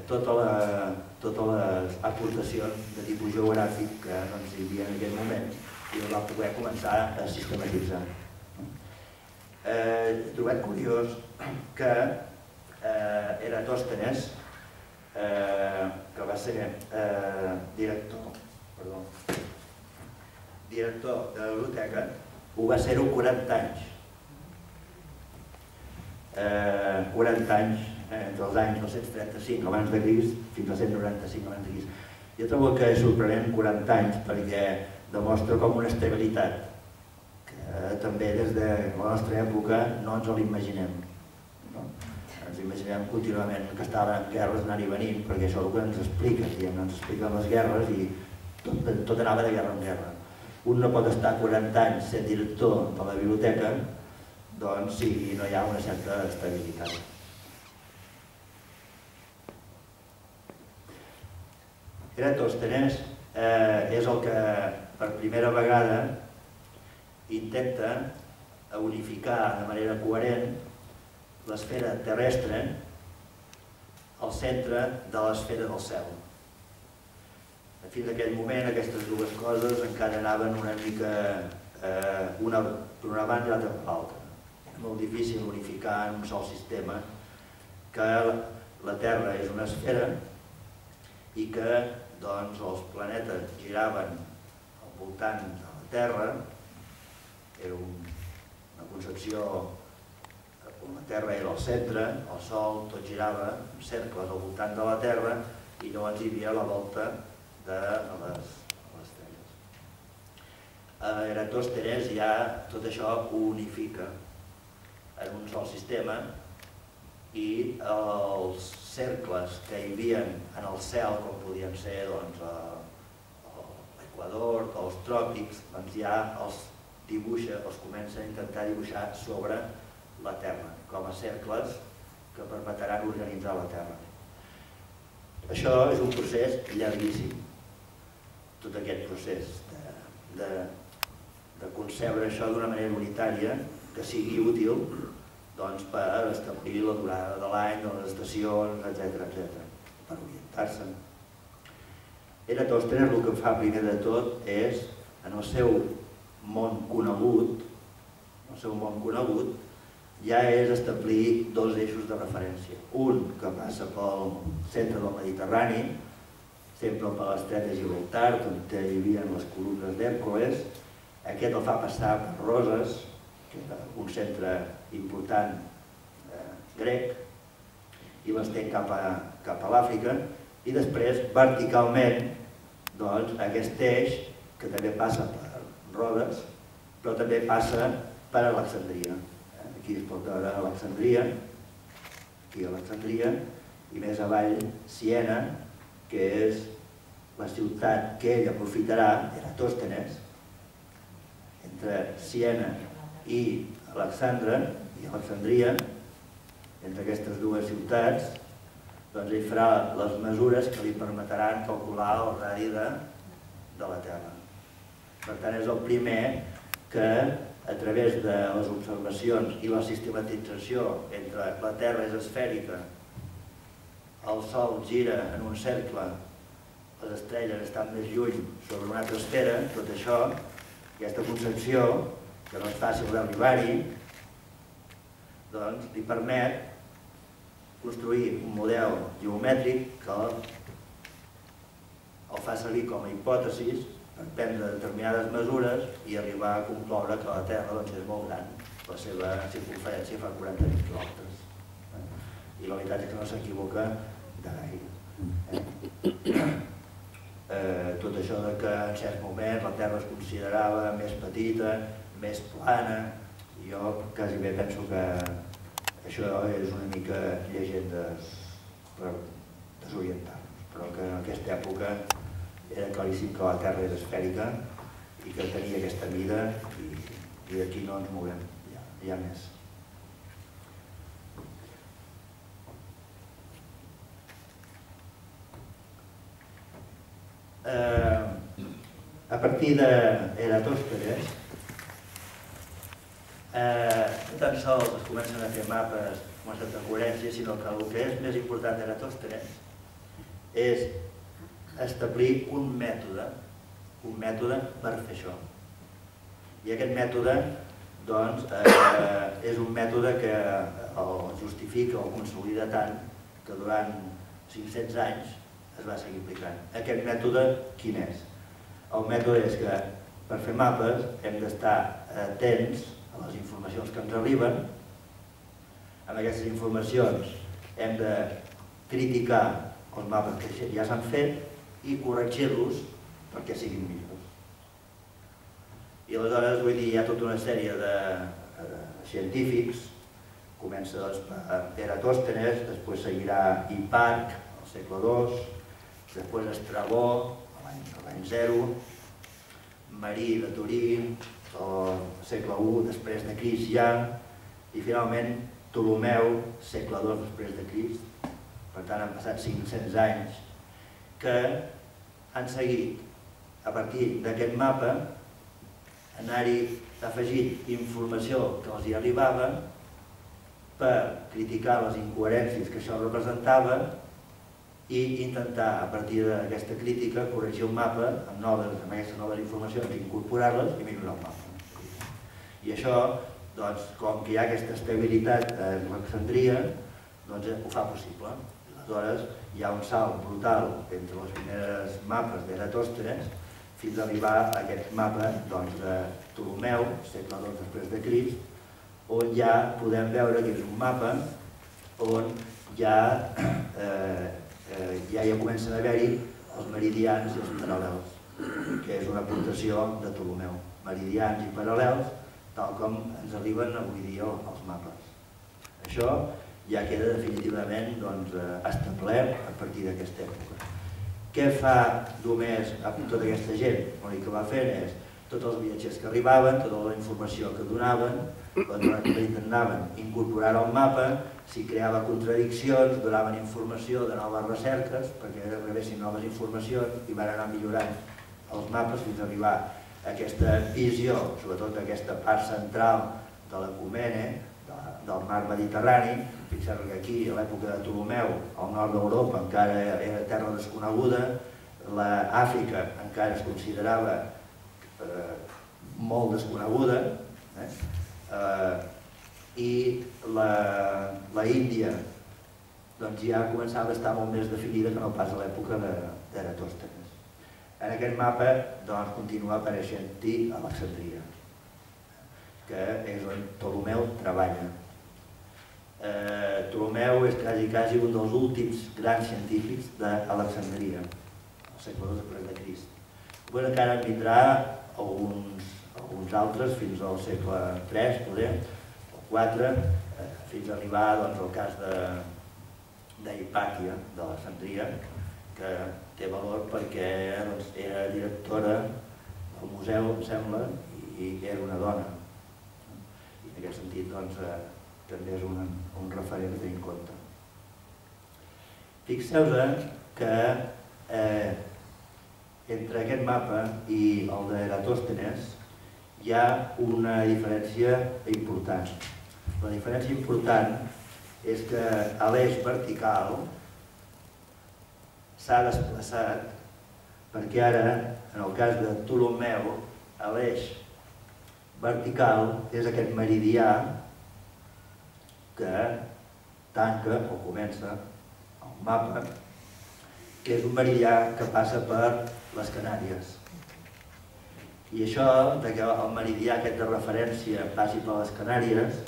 totes les aportacions de tipus geogràfic que hi havia en aquell moment i el va poder començar a sistematitzar. He trobat curiós que Eratòstenes, que va ser director de la biblioteca, ho va ser-ho 40 anys. 40 anys, entre els anys 235 abans de Crist fins a 195 abans de Crist. Jo trobo que és sorprenent 40 anys perquè demostra com una estabilitat que també des de la nostra època no ens l'imaginem. Ens imaginem contínuament que estaven en guerres anant i venint, perquè això és el que ens explica, ens expliquen les guerres i tot anava de guerra en guerra. Un no pot estar 40 anys sent director de la biblioteca doncs si no hi ha una certa estabilitat. Eratòstenes és el que per primera vegada intenta unificar de manera coherent l'esfera terrestre al centre de l'esfera del cel. Fins a aquell moment aquestes dues coses encara anaven una mica una per una banda i l'altra per l'altra. Era molt difícil unificar en un sol sistema que la Terra és una esfera i que els planetes giraven al voltant de la Terra. Era una concepció on la Terra era al centre, el Sol tot girava en cercles al voltant de la Terra i llavors hi havia la volta de les estrelles. A Eratòstenes ja tot això ho unifica en un sol sistema i els cercles que hi havia en el cel, com podien ser l'equador, els tròpics, ja els dibuixa, els comença a intentar dibuixar sobre la Terra, com a cercles que permetran organitzar la Terra. Això és un procés llarguíssim, tot aquest procés de concebre això d'una manera unitària que sigui útil per establir la durada de l'any, de les estacions, etc., per orientar-se. Eratòstenes el que fa primer de tot és, en el seu món conegut, ja és establir dos eixos de referència. Un que passa pel centre del Mediterrani, sempre per l'estret de Gibraltar, on hi havia les columnes d'Hèrcules. Aquest el fa passar per Roses, que era un centre important grec, i l'estén cap a l'Àfrica, i després, verticalment, aquest eix, que també passa per Rodes, però també passa per Alexandria. Aquí es pot veure Alexandria, aquí Alexandria, i més avall Siena, que és la ciutat que ell aprofitarà, Eratòstenes, entre Siena i Alexandria, entre aquestes dues ciutats, ell farà les mesures que li permetran calcular el radi de la Terra. Per tant, és el primer que a través de les observacions i la sistematització entre la Terra és esfèrica, el Sol gira en un cercle, les estrelles estan més lluny sobre una altra esfera, tot això, aquesta concepció, que no és fàcil d'arribar-hi, doncs li permet construir un model geomètric que el fa servir com a hipòtesis per prendre determinades mesures i arribar a concloure que la Terra és molt gran, la seva circunferència fa 40.000 quilòmetres. I la veritat és que no s'equivoca de gaire. Tot això que en certs moments la Terra es considerava més petita, més plana, jo quasi bé penso que això és una mica llegendes per desorientar-nos, però que en aquesta època era claríssim que la Terra és esfèrica i que tenia aquesta mida i d'aquí no ens movem, hi ha més. A partir d'Eratòstenes, no tan sols es comencen a fer mapes amb una certa coherència, sinó que el que és més important d'Eratòstenes és establir un mètode per fer això. I aquest mètode, doncs, és un mètode que el justifica o consolida tant que durant 500 anys es va seguir aplicant. Aquest mètode, quin és? El mètode és que per fer mapes hem d'estar atents a les informacions que ens arriben. Amb aquestes informacions hem de criticar els mapes que ja s'han fet i corregir-los perquè siguin millors. I aleshores, vull dir, hi ha tota una sèrie de científics, comença per Eratòstenes, després seguirà Hipàrc, al segle II, després Estrabó, a l'any 0, Marí de Turí, al segle I després de Crist ja, i finalment Ptolemeu, segle II després de Crist. Per tant, han passat 500 anys que han seguit, a partir d'aquest mapa, anar-hi afegint informació que els hi arribava per criticar les incoherències que això representava i intentar, a partir d'aquesta crítica, corregir un mapa amb aquestes noves informacions, incorporar-les i millorar el mapa. I això, doncs, com que hi ha aquesta estabilitat a Alexandria, doncs ho fa possible. Aleshores, hi ha un salt brutal entre els primers mapes d'Eratòstenes fins a arribar a aquest mapa de Ptolemeu, segle II després de Crist, on ja podem veure que és un mapa on ja comencen a haver-hi els meridians i els paral·lels, que és una aportació de Ptolemeu. Meridians i paral·lels, tal com ens arriben avui dia els mapes. Això ja queda definitivament establert a partir d'aquesta època. Què fa només tota aquesta gent? L'únic que va fent és tots els viatgers que arribaven, tota la informació que donaven, intentaven incorporar al mapa, si creava contradiccions, donaven informació de noves recerques, perquè rebessin noves informacions i van anar millorant els mapes fins a arribar a aquesta visió, sobretot aquesta part central de l'Ecumene, del mar Mediterrani. Fixeu-vos que aquí, a l'època de Ptolemeu, al nord d'Europa encara era terra desconeguda, l'Àfrica encara es considerava molt desconeguda, i la Índia ja començava a estar molt més definida que no pas a l'època d'Eratòstenes. En aquest mapa continua apareixent-hi Alexandria, que és on Ptolemeu treballa. Ptolemeu és quasi un dels últims grans científics d'Alexandria, al segle II després de Crist. Després encara en vindrà alguns altres fins al segle III, poder, o IV, fins a arribar al cas d'Hipàtia, d'Alexandria, que té valor perquè era directora del museu, em sembla, i era una dona. I en aquest sentit, també és un referent a tenir en compte. Fixeu-vos que entre aquest mapa i el d'Eratòstenes hi ha una diferència important. La diferència important és que a l'eix vertical s'ha desplaçat perquè ara, en el cas de Ptolemeu, l'eix vertical és aquest meridià que tanca o comença el mapa, que és un meridià que passa per les Canàries. I això, que el meridià aquest de referència passi per les Canàries,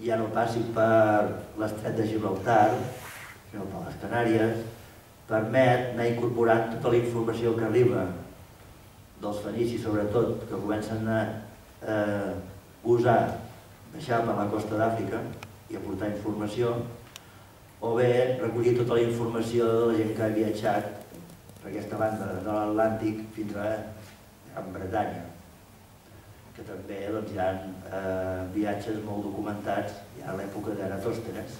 ja no passi per l'estret de Gibraltar, sinó per les Canàries, permet anar incorporant tota la informació que arriba dels fenicis, sobretot, que comencen a usar deixar per la costa d'Àfrica i aportar informació, o bé recollir tota la informació de la gent que ha viatjat per aquesta banda de l'Atlàntic fins a Gran Bretanya, que també hi ha viatges molt documentats ja a l'època d'Eratòstenes,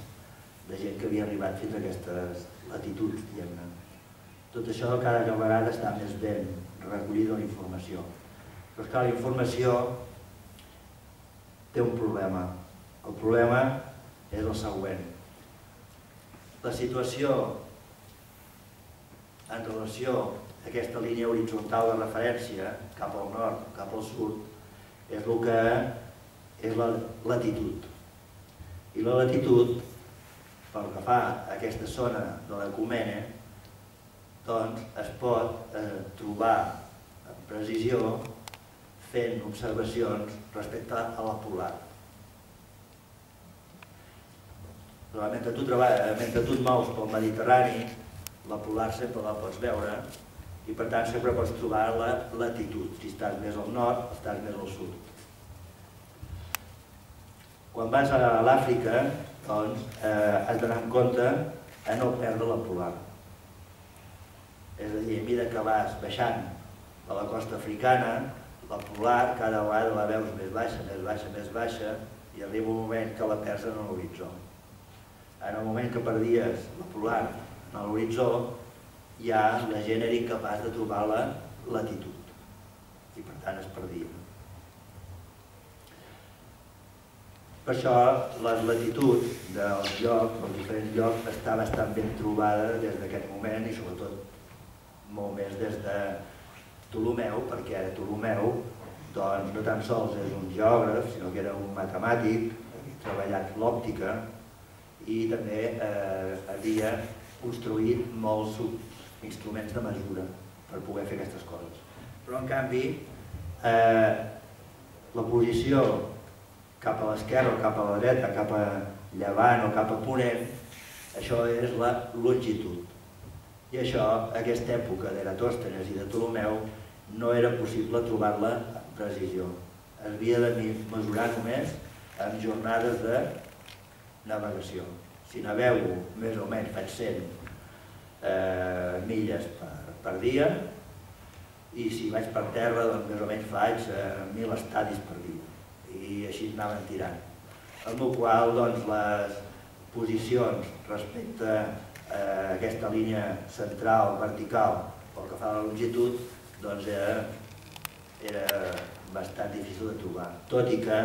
de gent que havia arribat fins a aquestes latituds, diguem-ne. Tot això cada vegada està més ben recollida la informació. Però és que la informació té un problema. El problema és el següent. La situació en relació a aquesta línia horitzontal de referència, cap al nord, cap al sud, és el que és la latitud. I la latitud, pel que fa a aquesta zona de l'Ecumene, doncs es pot trobar amb precisió fent observacions respecte a la polar. Mentre tu et mous pel Mediterrani, la polar sempre la pots veure i per tant sempre pots trobar la latitud, si estàs més al nord o estàs més al sud. Quan vas a l'Àfrica, doncs, has d'anar en compte a no perdre la polar. És a dir, a mesura que vas baixant a la costa africana, la polar cada vegada la veus més baixa, més baixa, més baixa, i arriba un moment que la perds en l'horitzó. En el moment que perdies la polar en l'horitzó, ja la gent era incapaç de trobar la latitud, i per tant es perdia. Per això, les latituds dels llocs, dels diferents llocs, està bastant ben trobada des d'aquest moment i sobretot molt més des de Ptolemeu, perquè ara Ptolemeu no tan sols és un geògraf, sinó que era un matemàtic, havia treballat l'òptica i també havia construït molts instruments de mesura per poder fer aquestes coses. Però en canvi, la posició cap a l'esquerra o cap a la dreta, cap a llevant o cap a ponent, això és la longitud. I això, a aquesta època d'Eratòstenes i de Ptolemeu, no era possible trobar-la amb precisió. Es havia de mesurar només en jornades de navegació. Si navego més o menys faig 100 milles per dia i si vaig per terra doncs més o menys faig 1.000 estadis per dia i així anaven tirant. Amb la qual doncs les posicions respecte a aquesta línia central vertical pel que fa a la longitud doncs era bastant difícil de trobar, tot i que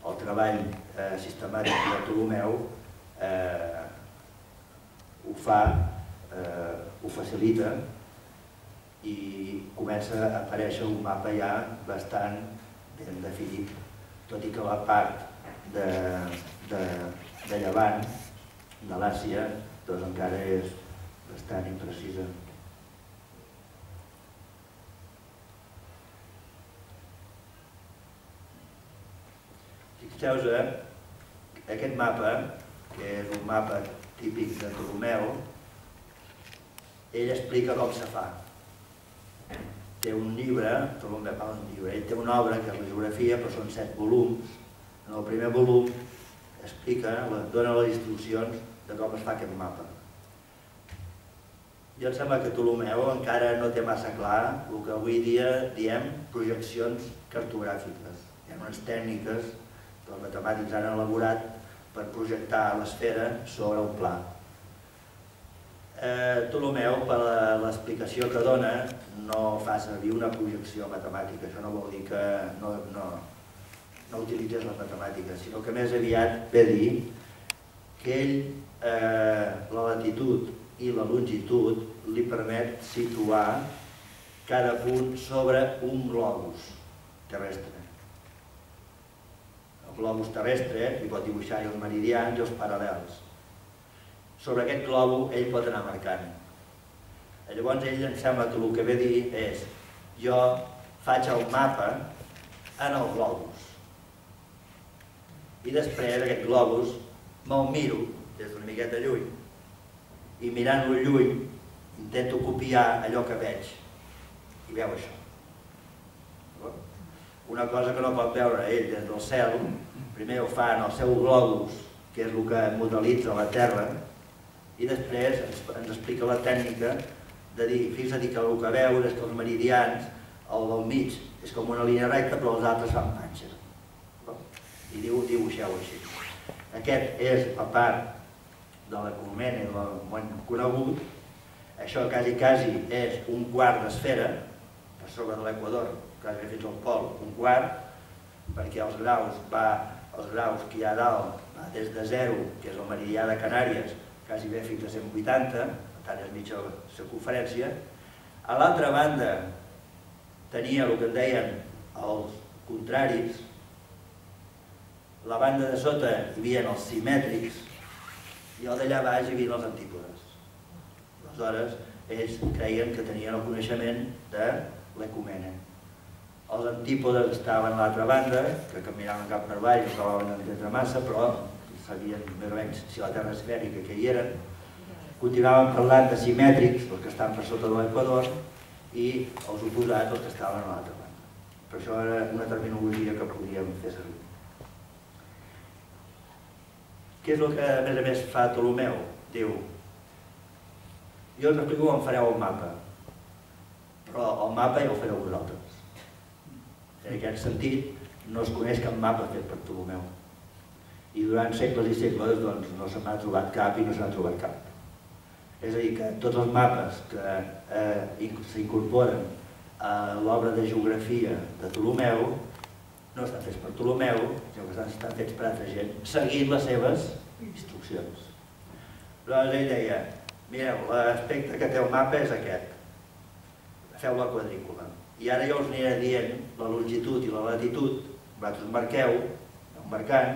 el treball sistemàtic de Ptolemeu ho facilita i comença a aparèixer un mapa ja bastant ben definit, tot i que la part de llevant de l'Àsia doncs encara és bastant imprecisa. Fixeu-vos, aquest mapa, que és un mapa típic de Ptolemeu, ell explica com se fa. Té un llibre, ell té una obra que és la geografia, però són 7 volums. En el primer volum explica, dona les instruccions de com es fa aquest mapa. Jo em sembla que Ptolemeu encara no té massa clar el que avui dia diem projeccions cartogràfiques. Hi ha unes tècniques que els matemàtics han elaborat per projectar l'esfera sobre un pla. Ptolemeu, per l'explicació que dona, no fa servir una projecció matemàtica. Això no vol dir que no utilitzés les matemàtiques, sinó que més aviat ve a dir que ell, la latitud i la longitud li permet situar cada punt sobre un globus terrestre. El globus terrestre li pot dibuixar els meridians i els paral·lels. Sobre aquest globus ell pot anar marcant. Llavors ell em sembla que el que ve a dir és jo faig el mapa en el globus i després aquest globus me'l miro des d'una miqueta lluny i mirant-lo lluny intento copiar allò que veig i veu això. Una cosa que no pot veure ell des del cel, primer ho fa en el seu globus, que és el que modelitza la Terra, i després ens explica la tècnica de dir, fixa't que el que veus és que els meridians, el del mig és com una línia recta però els altres fan panxa. I dibuixeu així. Aquest és la part de l'Ecumene, del món conegut. Això quasi és un quart d'esfera per sobre de l'equador, quasi fins al pol, un quart, perquè els graus que hi ha dalt va des de 0, que és el meridià de Canàries, quasi bé fins a 180, per tant és mitja circunferència. A l'altra banda tenia el que en deien els contraris, la banda de sota hi havia els simètrics i al d'allà baix hi havia els antípodes. Aleshores, ells creien que tenien el coneixement de l'Ecumene. Els antípodes estaven a l'altra banda, que caminaven cap per avall, no acabaven d'entendre massa, però sabien més o menys si la Terra esfèrica que hi eren. Continuaven parlant de simètrics, els que estan per sota de l'equador, i els oposats, els que estaven a l'altra banda. Per això era una terminologia que podíem fer servir. Què és el que a més fa Ptolemeu? Diu, jo us explico com fareu el mapa, però el mapa ja ho fareu vosaltres. En aquest sentit, no es coneix cap mapa fet per Ptolemeu. I durant segles i segles no se m'ha trobat cap i no se n'ha trobat cap. És a dir, que tots els mapes que s'incorporen a l'obra de geografia de Ptolemeu no estan fets per Ptolemeu, sinó que estan fets per altra gent, seguint les seves instruccions. Llavors ell deia, mireu, l'aspecte que té el mapa és aquest, feu la quadrícula. I ara jo us aniré dient la longitud i la latitud, vosaltres marqueu, aneu marcant,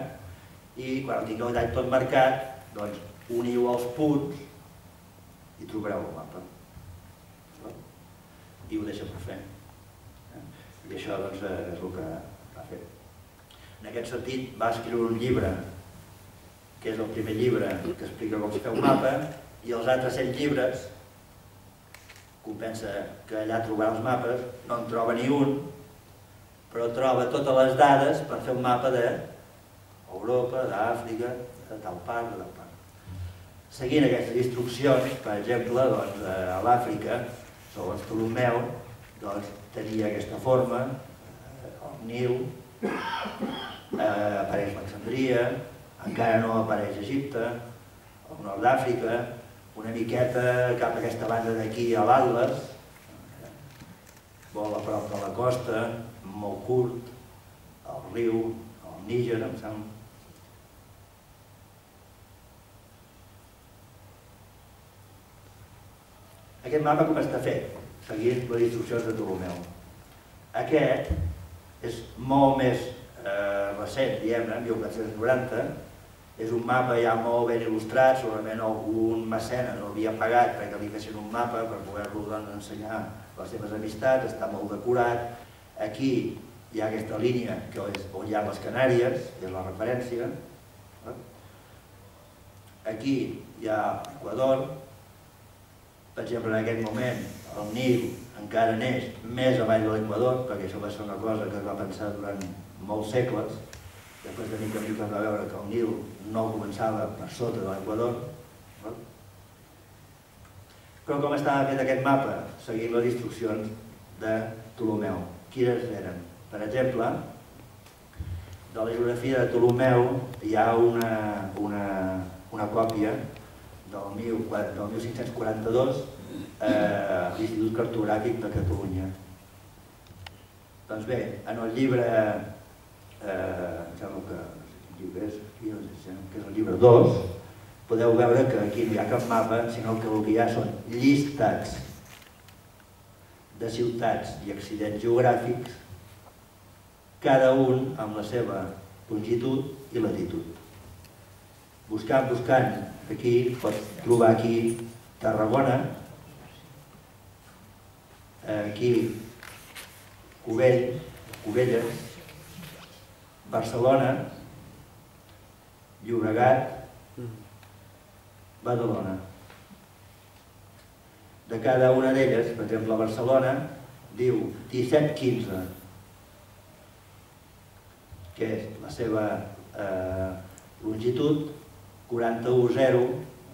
i quan el tingueu allà tot marcat, doncs uniu els punts i trobareu el mapa. I ho deixa per fer. I això doncs és el que va fer. En aquest sentit va escriure un llibre, que és el primer llibre que explica com es fa un mapa, i els altres 7 llibres, que pensa que allà trobarà els mapes, no en troba ni un, però troba totes les dades per fer un mapa d'Europa, d'Àfrica, de tal part, de tal part. Seguint aquestes instruccions, per exemple, a l'Àfrica, segons Ptolemeu, tenia aquesta forma, el Nil, apareix l'Alexandria, encara no apareix Egipte, el nord d'Àfrica, una miqueta cap a aquesta banda d'aquí a l'Atles, molt a prop de la costa, molt curt, el riu, el Níger, em sembla. Aquest mapa com està fet? Seguint les instruccions de Ptolemeu. Aquest és molt més recent, diguem-ne, 1490, és un mapa ja molt ben il·lustrat, segurament algun mecenes l'havia pagat perquè li fessin un mapa per poder-lo ensenyar les seves amistats, està molt decorat. Aquí hi ha aquesta línia que és on hi ha les Canàries, és la referència. Aquí hi ha l'Equador. Per exemple, en aquest moment el Nil encara neix més avall de l'Equador, perquè això va ser una cosa que es va pensar durant molts segles. Després de mica en mica es va veure que el Nil no començava per sota de l'Equador. Però com estava fet aquest mapa? Seguint les instruccions de Ptolemeu. Quines eren? Per exemple, de la geografia de Ptolemeu hi ha una còpia del 1542 a l'Institut Cartogràfic de Catalunya. Doncs bé, en el llibre, em sembla que és el llibre 2, podeu veure que aquí no hi ha cap mapa, sinó que el que hi ha són llistats de ciutats i accidents geogràfics, cada un amb la seva longitud i latitud. Buscant, aquí pots trobar aquí Tarragona, aquí Cubelles, Barcelona, Llobregat, Badalona. De cada una d'elles, per exemple, a Barcelona, diu 1715, que és la seva longitud, 41,0,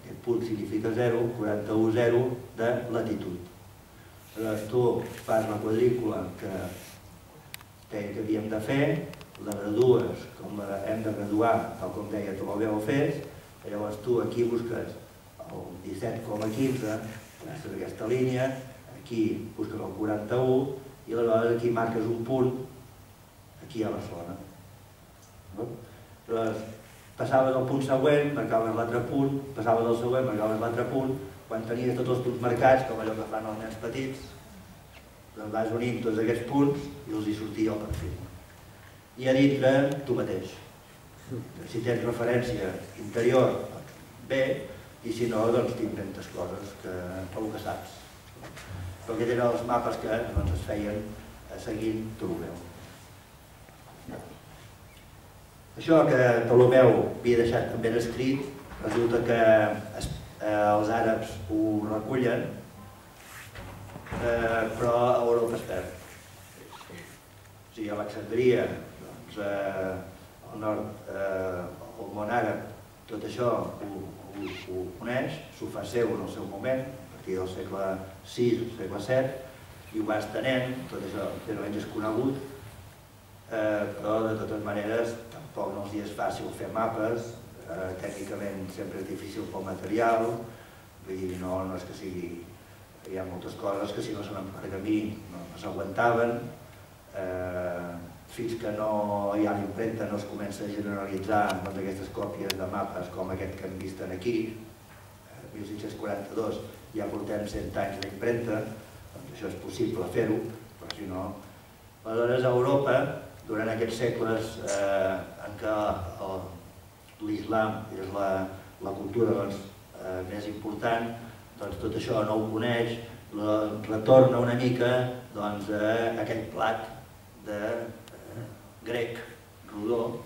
aquest punt significa 0, 41,0 de latitud. Aleshores tu fas la quadrícula que havíem de fer, la gradues com hem de graduar, tal com deia Ptolomeu Fes, llavors tu aquí busques el 17,15, traces aquesta línia, aquí busques el 41 i aleshores aquí marques un punt, aquí a Barcelona. Aleshores passaves al punt següent, marcaves l'altre punt, passaves al següent, marcaves l'altre punt, quan tenies tots els punts marcats, com allò que fan els nens petits, doncs vas unint tots aquests punts i els hi sortia el perfil. I a dintre tu mateix. Si tens referència interior, bé, i si no, doncs t'inventes coses pel que saps. Però aquests eren els mapes que es feien seguint Ptolomeu. Això que Ptolomeu havia deixat també escrit, resulta que els àrabs ho recullen, però a Europa es perd. O sigui, a Alexandria, al nord, el món àrab, tot això ho coneix, s'ho fa seu en el seu moment, a partir del segle VI, segle VII, i ho va estenent, tot això més o menys és conegut, però de totes maneres tampoc no els és fàcil fer mapes, tècnicament sempre és difícil pel material, vull dir, no és que sigui... Hi ha moltes coses que si no són en pergamí no s'aguantaven, fins que no hi ha l'impremta no es comença a generalitzar aquestes còpies de mapes com aquest que hem vist aquí, 1642, ja portem 100 anys d'impremta, doncs això és possible fer-ho, però si no... Aleshores, a Europa, durant aquests segles en què l'islam és la cultura més important, doncs tot això no ho coneix, retorna una mica a aquest plat de grec rodó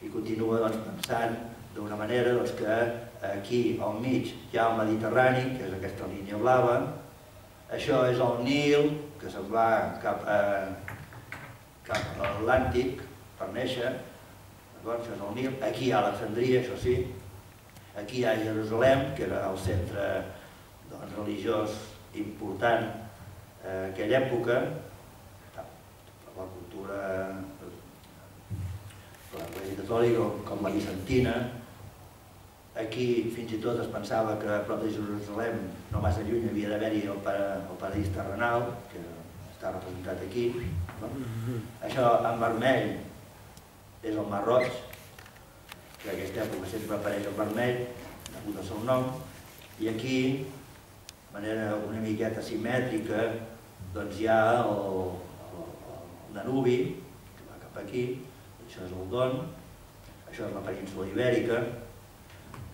i continua pensant d'una manera que aquí al mig hi ha el Mediterrani, que és aquesta línia blava, això és el Nil, que se'n va cap a l'Atlàntic per néixer, això és el Nil, aquí hi ha Alexandria, això sí, aquí hi ha Jerusalem, que era el centre religiós important en aquella època, la cultura l'Església Catòlica com la bizantina. Aquí fins i tot es pensava que a prop de Jerusalem, no massa lluny, havia d'haver-hi el paradís terrenal, que està representat aquí. Això en vermell és el Mar Roig, que en aquesta època sempre apareix el vermell, degut al seu nom, i aquí, de manera una miqueta simètrica, doncs hi ha el Danubi, que va cap aquí, això és el Don, això és la península ibèrica.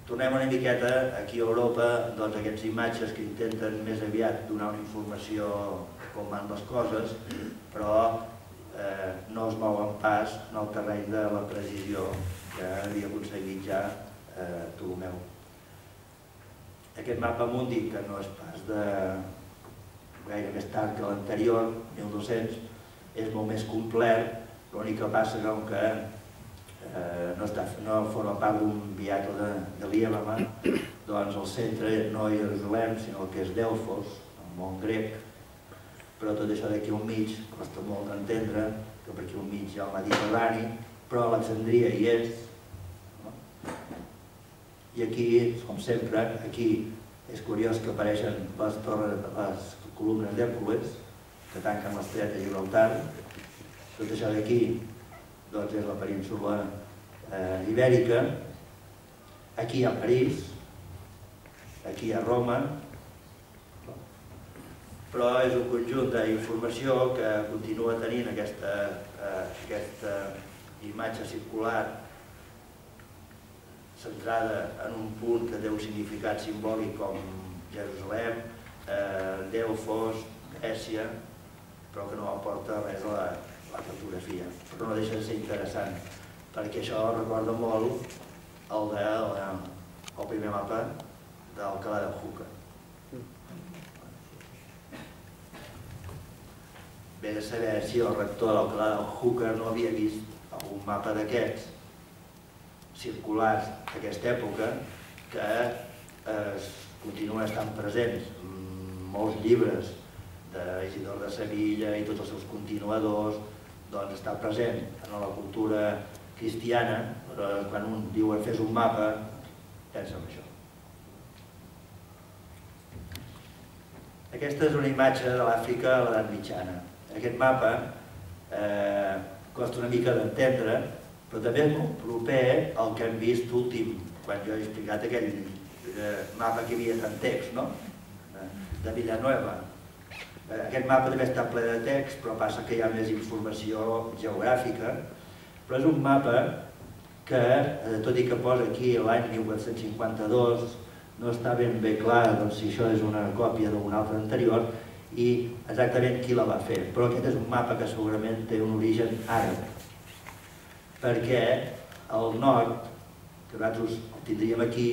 Tornem una miqueta aquí a Europa, doncs aquestes imatges que intenten més aviat donar una informació de com van les coses, però no es mouen pas en el terreny de la precisió que havia aconseguit ja Ptolomeu. Aquest mapa mundi, que no és pas de gaire més tard que l'anterior, 1200, és molt més complet, l'únic que passa que no forma part d'un viatge de l'Ielama, doncs el centre no és Jerusalem, sinó que és Delfos, el món grec, però tot això d'aquí al mig costa molt d'entendre, que per aquí al mig hi ha el Mediterrani, però Alexandria hi és, I aquí, com sempre, aquí és curiós que apareixen les columnes d'Hèrcules, que tanquen l'estret de Gibraltar. Tot això d'aquí és la península ibèrica. Aquí hi ha París, aquí hi ha Roma, però és un conjunt d'informació que continua tenint aquesta imatge circular centrada en un punt que té un significat simbòlic com Jerusalem, Delfos, Grècia, però que no aporta res a la cartografia. Però no deixa de ser interessant, perquè això recorda molt el primer mapa d'Alcalá de Júcar. Ve de saber si el rector d'Alcalá de Júcar no havia vist algun mapa d'aquests circulars d'aquesta època que continuen estant presents. Molts llibres d'Isidor de Sevilla i tots els seus continuadors està present en la cultura cristiana, però quan un diu fes un mapa, pensa en això. Aquesta és una imatge de l'Àfrica a l'edat mitjana. Aquest mapa costa una mica d'entendre, però també és molt proper al que hem vist últim, quan jo he explicat aquell mapa que hi havia tant text, de Villanueva. Aquest mapa també està ple de text, però passa que hi ha més informació geogràfica, però és un mapa que, tot i que posa aquí l'any 1852, no està ben bé clar si això és una còpia d'un altre anterior i exactament qui la va fer. Però aquest és un mapa que segurament té un origen àrab, perquè el nord, que nosaltres el tindríem aquí,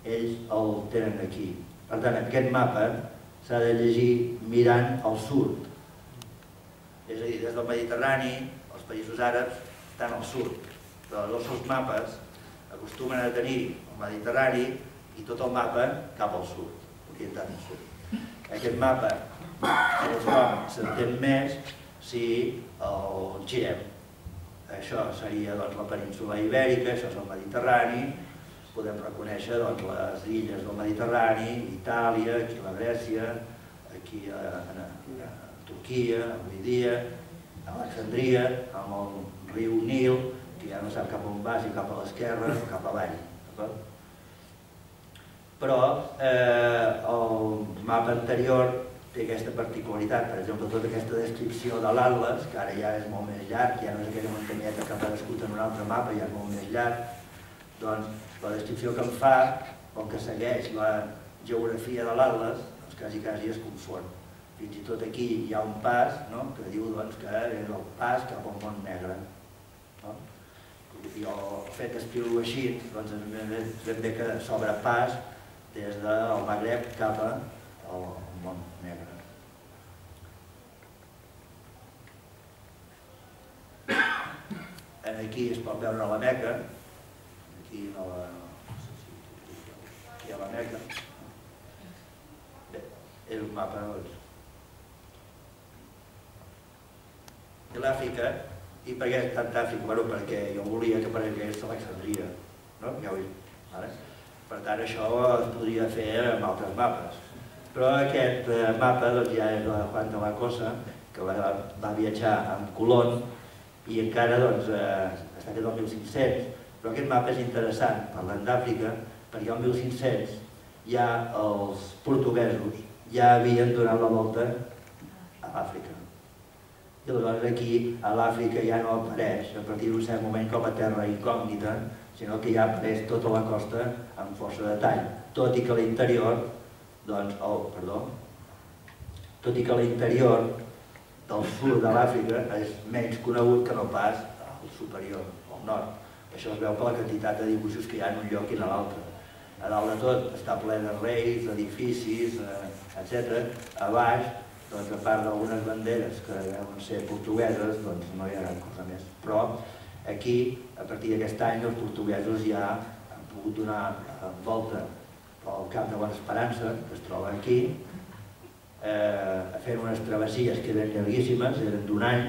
ells el tenen aquí. Per tant, aquest mapa s'ha de llegir mirant al sud. És a dir, des del Mediterrani, els països àrabs estan al sud, però els seus mapes acostumen a tenir el Mediterrani i tot el mapa cap al sud, orientat al sud. Aquest mapa s'entén més si el girem. Això seria la península ibèrica, això és el Mediterrani, podem reconèixer les illes del Mediterrani, Itàlia, aquí la Grècia, aquí a Turquia, avui dia, Alexandria, amb el riu Nil, que ja no sap cap on va, si cap a l'esquerra o cap avall. Però el mapa anterior té aquesta particularitat, per exemple, tota aquesta descripció de l'Atles, que ara ja és molt més llarg, ja no és aquella muntanyeta que ha aparegut en un altre mapa, ja és molt més llarg, doncs la descripció que en fa, com que segueix la geografia de l'Atles, quasi es confon. Fins i tot aquí hi ha un pas que diu que és el pas cap al Mont Negre. I el fet d'escriure-ho així, és ben bé que s'obre pas des del Magreb cap al Mont Negre. Aquí es pot veure la Meca, aquí hi ha la Meca. Bé, és un mapa de l'Àfrica. I per què és tanta Àfrica? Bé, perquè jo volia que aparegués Alexandria, ja ho he dit. Per tant, això es podria fer amb altres mapes. Però aquest mapa ja és de Juan de la Cosa, que va viatjar amb Colón i encara està fet el 1500. Però aquest mapa és interessant, parlant d'Àfrica, perquè el 1500 ja els portuguesos ja havien donat la volta a l'Àfrica. I aleshores aquí a l'Àfrica ja no apareix a partir d'un cert moment com a terra incògnita, sinó que ja apareix tota la costa amb força detall, tot i que l'interior del sud de l'Àfrica és menys conegut que no pas el superior, al nord. Això es veu per la quantitat de dibuixos que hi ha en un lloc i en l'altre. A dalt de tot està ple de reis, edificis, etc. A baix, a part d'algunes banderes que deuen ser portugueses, no hi ha gran cosa més. Però aquí, a partir d'aquest any, els portuguesos ja han pogut donar volta al Cap de Bona Esperança, que es troba aquí, fent unes travessies que eren llarguíssimes, eren d'un any,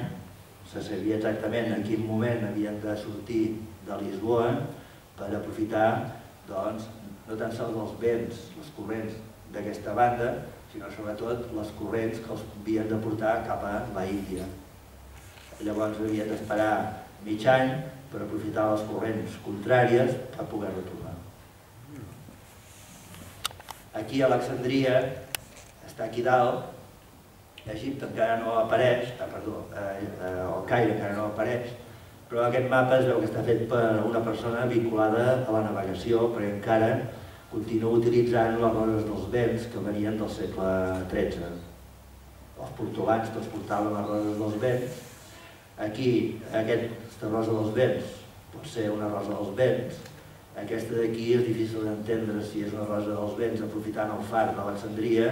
se sabia exactament en quin moment havien de sortir de Lisboa per aprofitar no tan sols els vents, les corrents d'aquesta banda, sinó sobretot les corrents que els havien de portar cap a l'Índia. Llavors havien d'esperar mig any per aprofitar les corrents contràries per poder retornar. Aquí a Alexandria, està aquí dalt, Egipte encara no apareix, el Caire encara no apareix, però aquest mapa es veu que està fet per una persona vinculada a la navegació, perquè encara continua utilitzant les roses dels vents que venien del segle XIII. Els portolans tots portaven les roses dels vents. Aquí, aquesta rosa dels vents pot ser una rosa dels vents. Aquesta d'aquí és difícil d'entendre si és una rosa dels vents aprofitant el far d'Alexandria,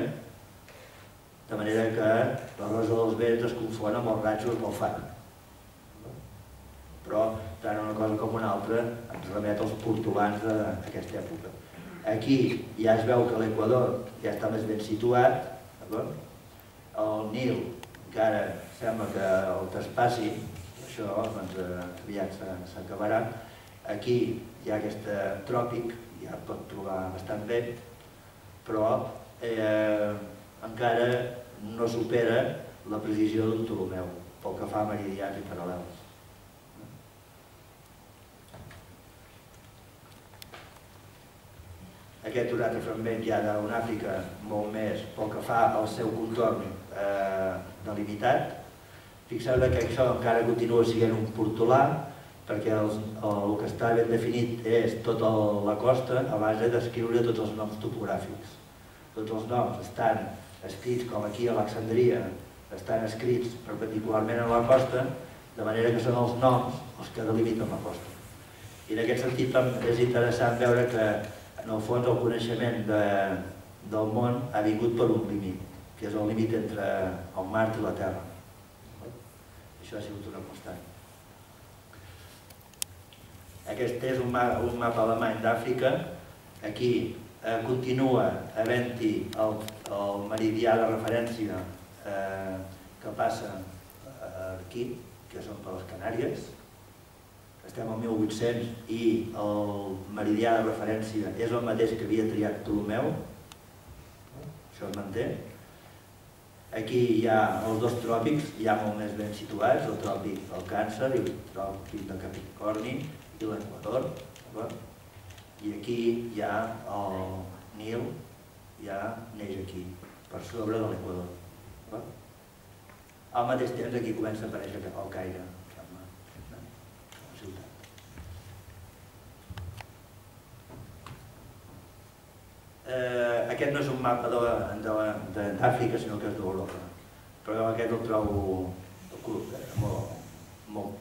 de manera que la rosa dels vents es confon amb els ratxos del far. Però tant una cosa com una altra ens remet als portolans d'aquesta època. Aquí ja es veu que l'Equador ja està més ben situat, el Nil encara sembla que el traspassi, això aviat s'acabarà. Aquí hi ha aquest tròpic, ja es pot trobar bastant bé, però encara no supera la precisió d'un Ptolemeu, pel que fa a meridians i paral·lels. Aquest un altre fragment ja d'una Àfrica molt més pel que fa al seu contorn delimitat. Fixeu-vos que això encara continua sent un portolà, perquè el que està ben definit és tota la costa a base d'escriure tots els noms topogràfics. Tots els noms estan escrits, com aquí a Alexandria, estan escrits perpendicularment a la costa, de manera que són els noms els que delimiten la costa. I en aquest sentit és interessant veure que en el fons el coneixement del món ha vingut per un límit, que és el límit entre el mar i la terra. Això ha sigut una constant. Aquest és un mapa alemany d'Àfrica. Aquí continua havent-hi el meridià de referència que passa aquí, que són per les Canàries. Estem al 1800 i el meridià de referència és el mateix que havia triat Ptolemeu. Això es manté. Aquí hi ha els dos tròpics, ja molt més ben situats, el tròpic del Càncer i el tròpic de Capricorni i l'Equador. I aquí hi ha el Nil, ja neix aquí, per sobre de l'Equador. Al mateix temps aquí comença a aparèixer el Caire, la ciutat. Aquest no és un mapa d'Àfrica, sinó que és d'Europa. Però aquest el trobo molt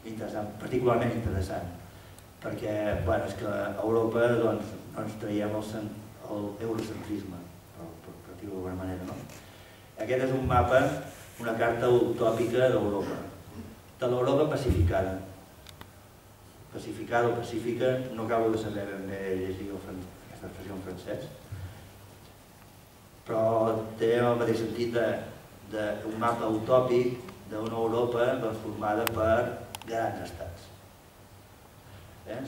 interessant, particularment interessant, perquè és que a Europa no ens traiem l'eurocentrisme, per dir-ho d'alguna manera. Aquest és un mapa, una carta utòpica d'Europa, de l'Europa pacificada. Pacificada o pacífica, no acabo de saber ben bé llegir aquesta expressió en francès, però té el mateix sentit d'un mapa utòpic d'una Europa formada per grans estats.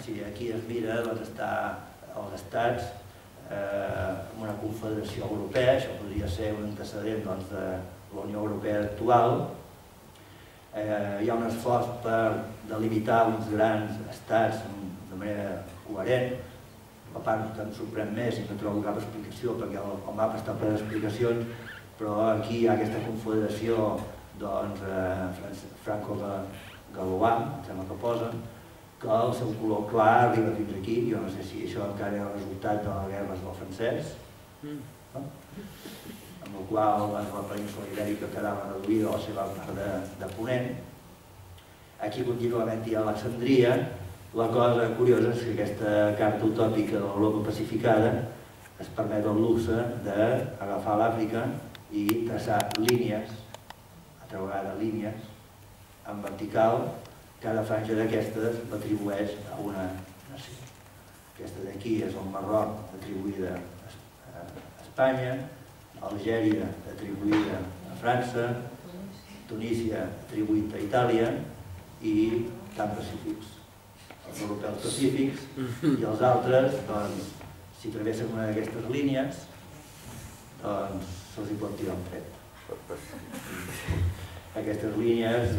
Si aquí es mira, està els estats amb una confederació europea, això podria ser un antecedent de la Unió Europea actual. Hi ha un esforç per delimitar uns grans estats de manera coherent. La part em sorprèn més i no trobo cap explicació, perquè el mapa està ple d'explicacions, però aquí hi ha aquesta confederació franco-galois, em sembla que posen, que el seu color clar arriba fins aquí. Jo no sé si això encara és el resultat de les guerres del francès, amb el qual la península ibèrica quedava reduïda a la seva part de ponent. Aquí continua havent-hi a Alexandria. La cosa curiosa és que aquesta carta utòpica de l'Europa pacificada es permet el luxe d'agafar l'Àfrica i traçar línies, altra vegada línies, en vertical. Cada franja d'aquestes l'atribueix a una nació. Aquesta d'aquí és el Marroc, atribuïda a Espanya, Algèria, atribuïda a França, Tunísia, atribuït a Itàlia, i camps pacífics. Els europeus pacífics i els altres, si si travessen una d'aquestes línies, doncs se'ls hi pot tirar un tret. Aquestes línies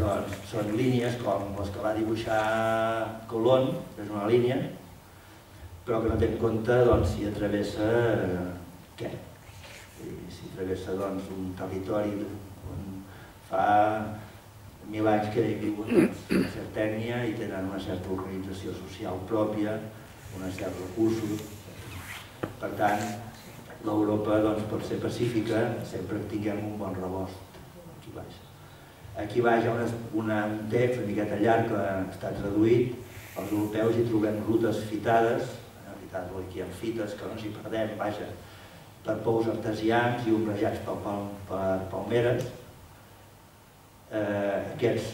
són línies com les que va dibuixar Colón, que és una línia, però que no té en compte si travessa què? Si travessa un territori on fa 1000 anys que hi viuen una certa ètnia i tenen una certa organització social pròpia, uns certs recursos. Per tant, l'Europa, per ser pacífica, sempre tinguem un bon rebost aquí baix. Aquí baix hi ha un text una miqueta llarg que està traduït. Els europeus hi trobem rutes fitades, en realitat aquí hi ha fites que no ens hi perdem, vaja, per pous artesians i ombrejats per palmeres. Aquestes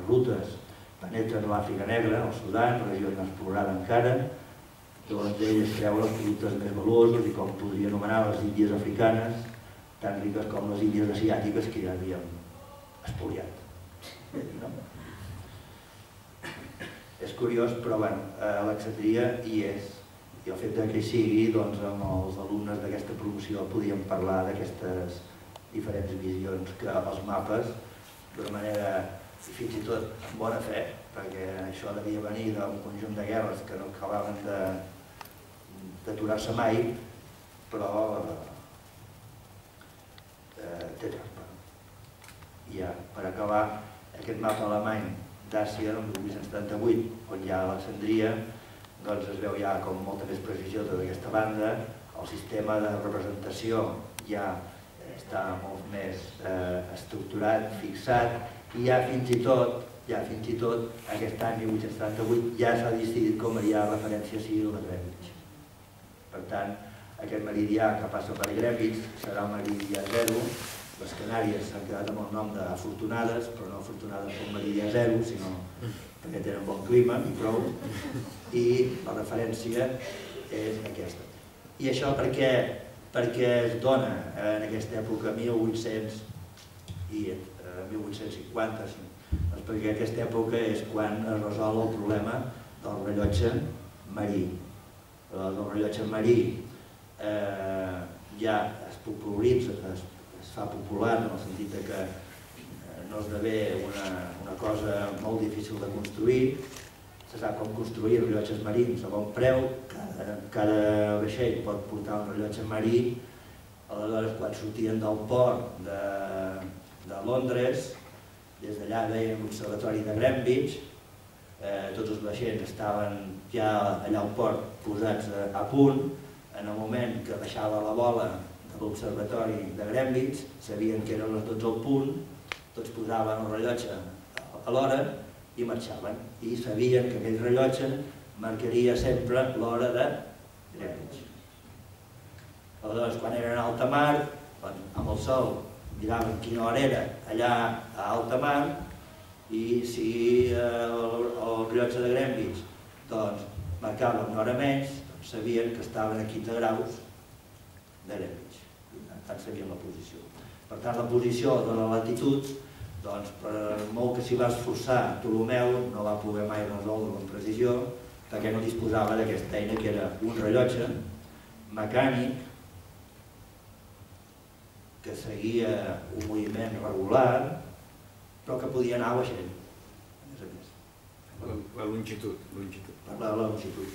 rutes penetren l'Àfrica Negra, el Sudan, regió inexplorada encara. Llavors elles treuen els productes més valuosos i com podria anomenar les índies africanes, tan riques com les índies asiàtiques que ja havíem espoliat. És curiós, però Alexandria hi és. I el fet que hi sigui, amb els alumnes d'aquesta promoció podíem parlar d'aquestes diferents visions que els mapes, d'una manera fins i tot amb bona fe, perquè això devia venir d'un conjunt de guerres que no acabaven d'aturar-se mai, però té trampa. I ja, per acabar, aquest mapa alemany d'Àsia, el 1838, on hi ha Alexandria, es veu ja com molta més precisió tota aquesta banda, el sistema de representació ja està molt més estructurat, fixat, i ja fins i tot aquest any 1838 ja s'ha decidit com hi ha referència civil de Greenwich. Per tant, aquest meridià que passa per Greenwich serà un meridià 0. Les Canàries s'han quedat amb el nom d'afortunades, però no afortunades pel meridià 0, sinó perquè tenen bon clima i prou, i la referència és aquesta. I això per què es dona en aquesta època, 1800 i 1850? Doncs perquè aquesta època és quan es resol el problema del rellotge marí. El rellotge marí ja es popularitza, es fa popular en el sentit que no esdevé una cosa molt difícil de construir. Se sap com construir rellotges marins a bon preu, cada vaixell pot portar un rellotge marí. Aleshores, quan sortien del port de Londres, des d'allà veien l'observatori de Greenwich, tots els vaixells estaven ja allà al port posats a punt. En el moment que baixava la bola de l'observatori de Greenwich, sabien que eren les 12 al punt, tots posaven el rellotge a l'hora i marxaven. I sabien que aquell rellotge marcaria sempre l'hora de Greenwich. Aleshores, quan eren a alta mar, amb el sol, miraven quina hora era allà a alta mar, i si el rellotge de Greenwich marcava una hora menys, sabien que estaven a 15 graus de Greenwich. Per tant, sabien la posició. Per tant, la posició de la latitud, per molt que s'hi va esforçar, Ptolemeu no va poder mai resoldre amb precisió, perquè no disposava d'aquesta eina que era un rellotge mecànic que seguia un moviment regular, però que podia anar a vaixell, a més a més.
La longitud.
Parlar de la longitud.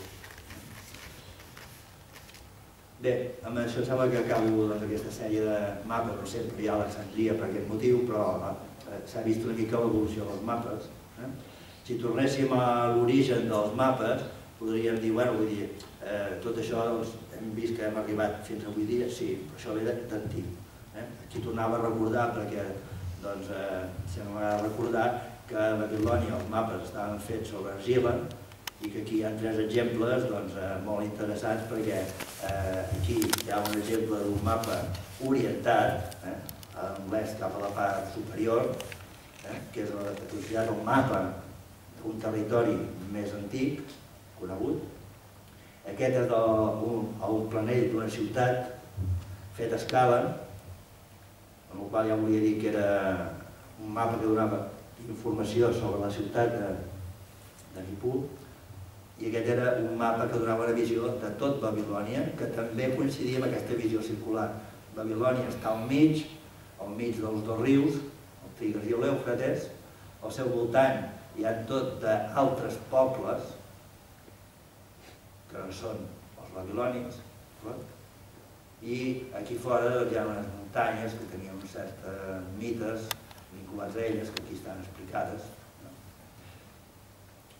Bé, amb això sembla que acabo aquesta sèrie de mapes, no sempre hi ha Alexandria per aquest motiu, però s'ha vist una mica l'evolució dels mapes. Si tornéssim a l'origen dels mapes, podríem dir, tot això hem vist que hem arribat fins avui dia, sí, però això ve d'antic. Aquí tornava a recordar, perquè sembla recordar que a Babilònia els mapes estaven fets sobre argila, i que aquí hi ha 3 exemples molt interessants, perquè aquí hi ha un exemple d'un mapa orientat, amb l'est cap a la part superior, que és considerat un mapa d'un territori més antic, conegut. Aquest és un planell d'una ciutat fet a escala, amb el qual ja volia dir que era un mapa que donava informació sobre la ciutat de Nippur. I aquest era un mapa que donava una visió de tot Babilònia, que també coincidia amb aquesta visió circular. Babilònia està al mig dels dos rius, el Tigris i l'Eufrates. Al seu voltant hi ha tot d'altres pobles, que no són els babilonis, i aquí fora hi ha unes muntanyes que tenien certs mites vinculats a elles, que aquí estan explicades.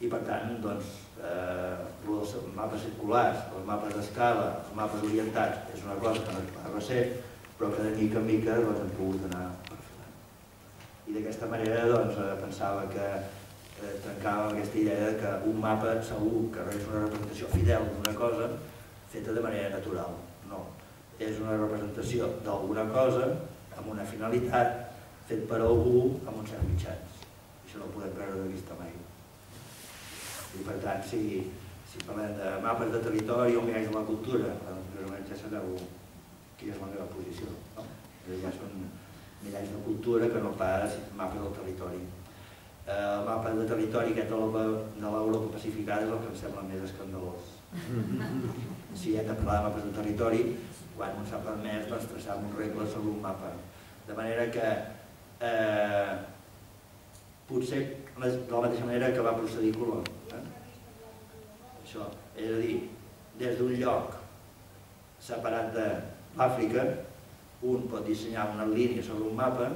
I per tant, doncs, els mapes circulars, els mapes d'escala, els mapes orientats, és una cosa que no és pas recent, però que de mica en mica hem pogut anar perfectant. I d'aquesta manera pensava que trencava aquesta idea que un mapa segur que no és una representació fidel d'una cosa feta de manera natural. No, és una representació d'alguna cosa amb una finalitat fet per algú amb uns certs mitjans. Això no ho podem perdre de vista mai. I per tant, si parlem de mapes de territori o miralls de la cultura, ja sabeu quina és la meva posició. Ja són miralls de cultura que no pas mapes del territori. El mapa de territori aquest de l'Europa pacificada és el que em sembla més escandalós. Si hem de parlar de mapes de territori, quan no s'ha permès traçar uns regles sobre un mapa. De manera que potser de la mateixa manera que va procedir Colom. Això, és a dir, des d'un lloc separat de l'Àfrica, un pot dissenyar una línia sobre un mapa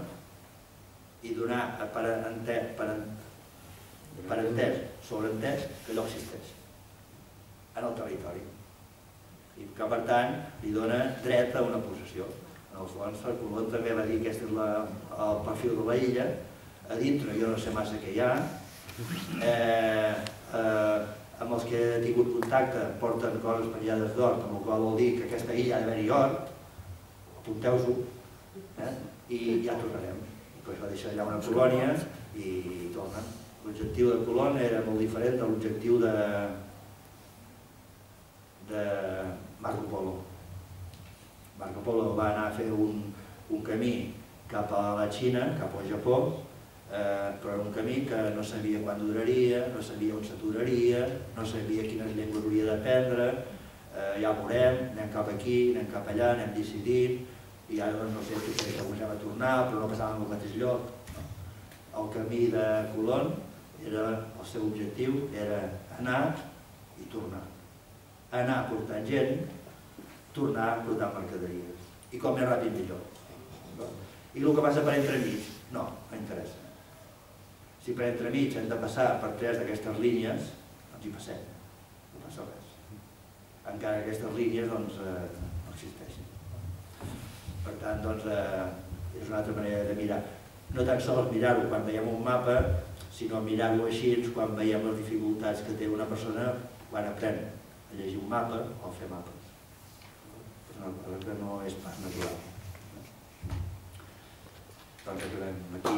i donar per entès, sobreentès, que allò existeix en el territori. I que, per tant, li dona dret a una possessió. En el fons, Colom també va dir que aquest és el perfil de la illa. A dintre jo no sé massa què hi ha. Amb els que he tingut contacte porten coses penjades d'or, amb el qual vol dir que aquesta illa ha d'haver-hi or. Apunteu-s'ho i ja tornarem. Va deixar allà una colònia i tornen. L'objectiu de Colom era molt diferent de l'objectiu de Marco Polo. Marco Polo va anar a fer un camí cap a la Xina, cap al Japó, però era un camí que no sabia quan duraria, no sabia on s'aturaria, no sabia quines llengües hauria d'aprendre, ja ho veurem, anem cap aquí, anem cap allà, anem decidint, i ara no sé si comencem a tornar, però no passàvem al mateix lloc. El camí de Colom, el seu objectiu era anar i tornar. Anar portant gent, tornar portant mercaderies. I com més ràpid millor. I el que passa per entremig, no interessa. Si per entremig hem de passar per 3 d'aquestes línies, doncs hi passem, no passa res. Encara que aquestes línies no existeixen. Per tant, és una altra manera de mirar. No tan sols mirar-ho quan veiem un mapa, sinó mirar-ho així quan veiem les dificultats que té una persona quan aprèn a llegir un mapa o a fer mapes. És una cosa que no és pas natural. Doncs acabem aquí.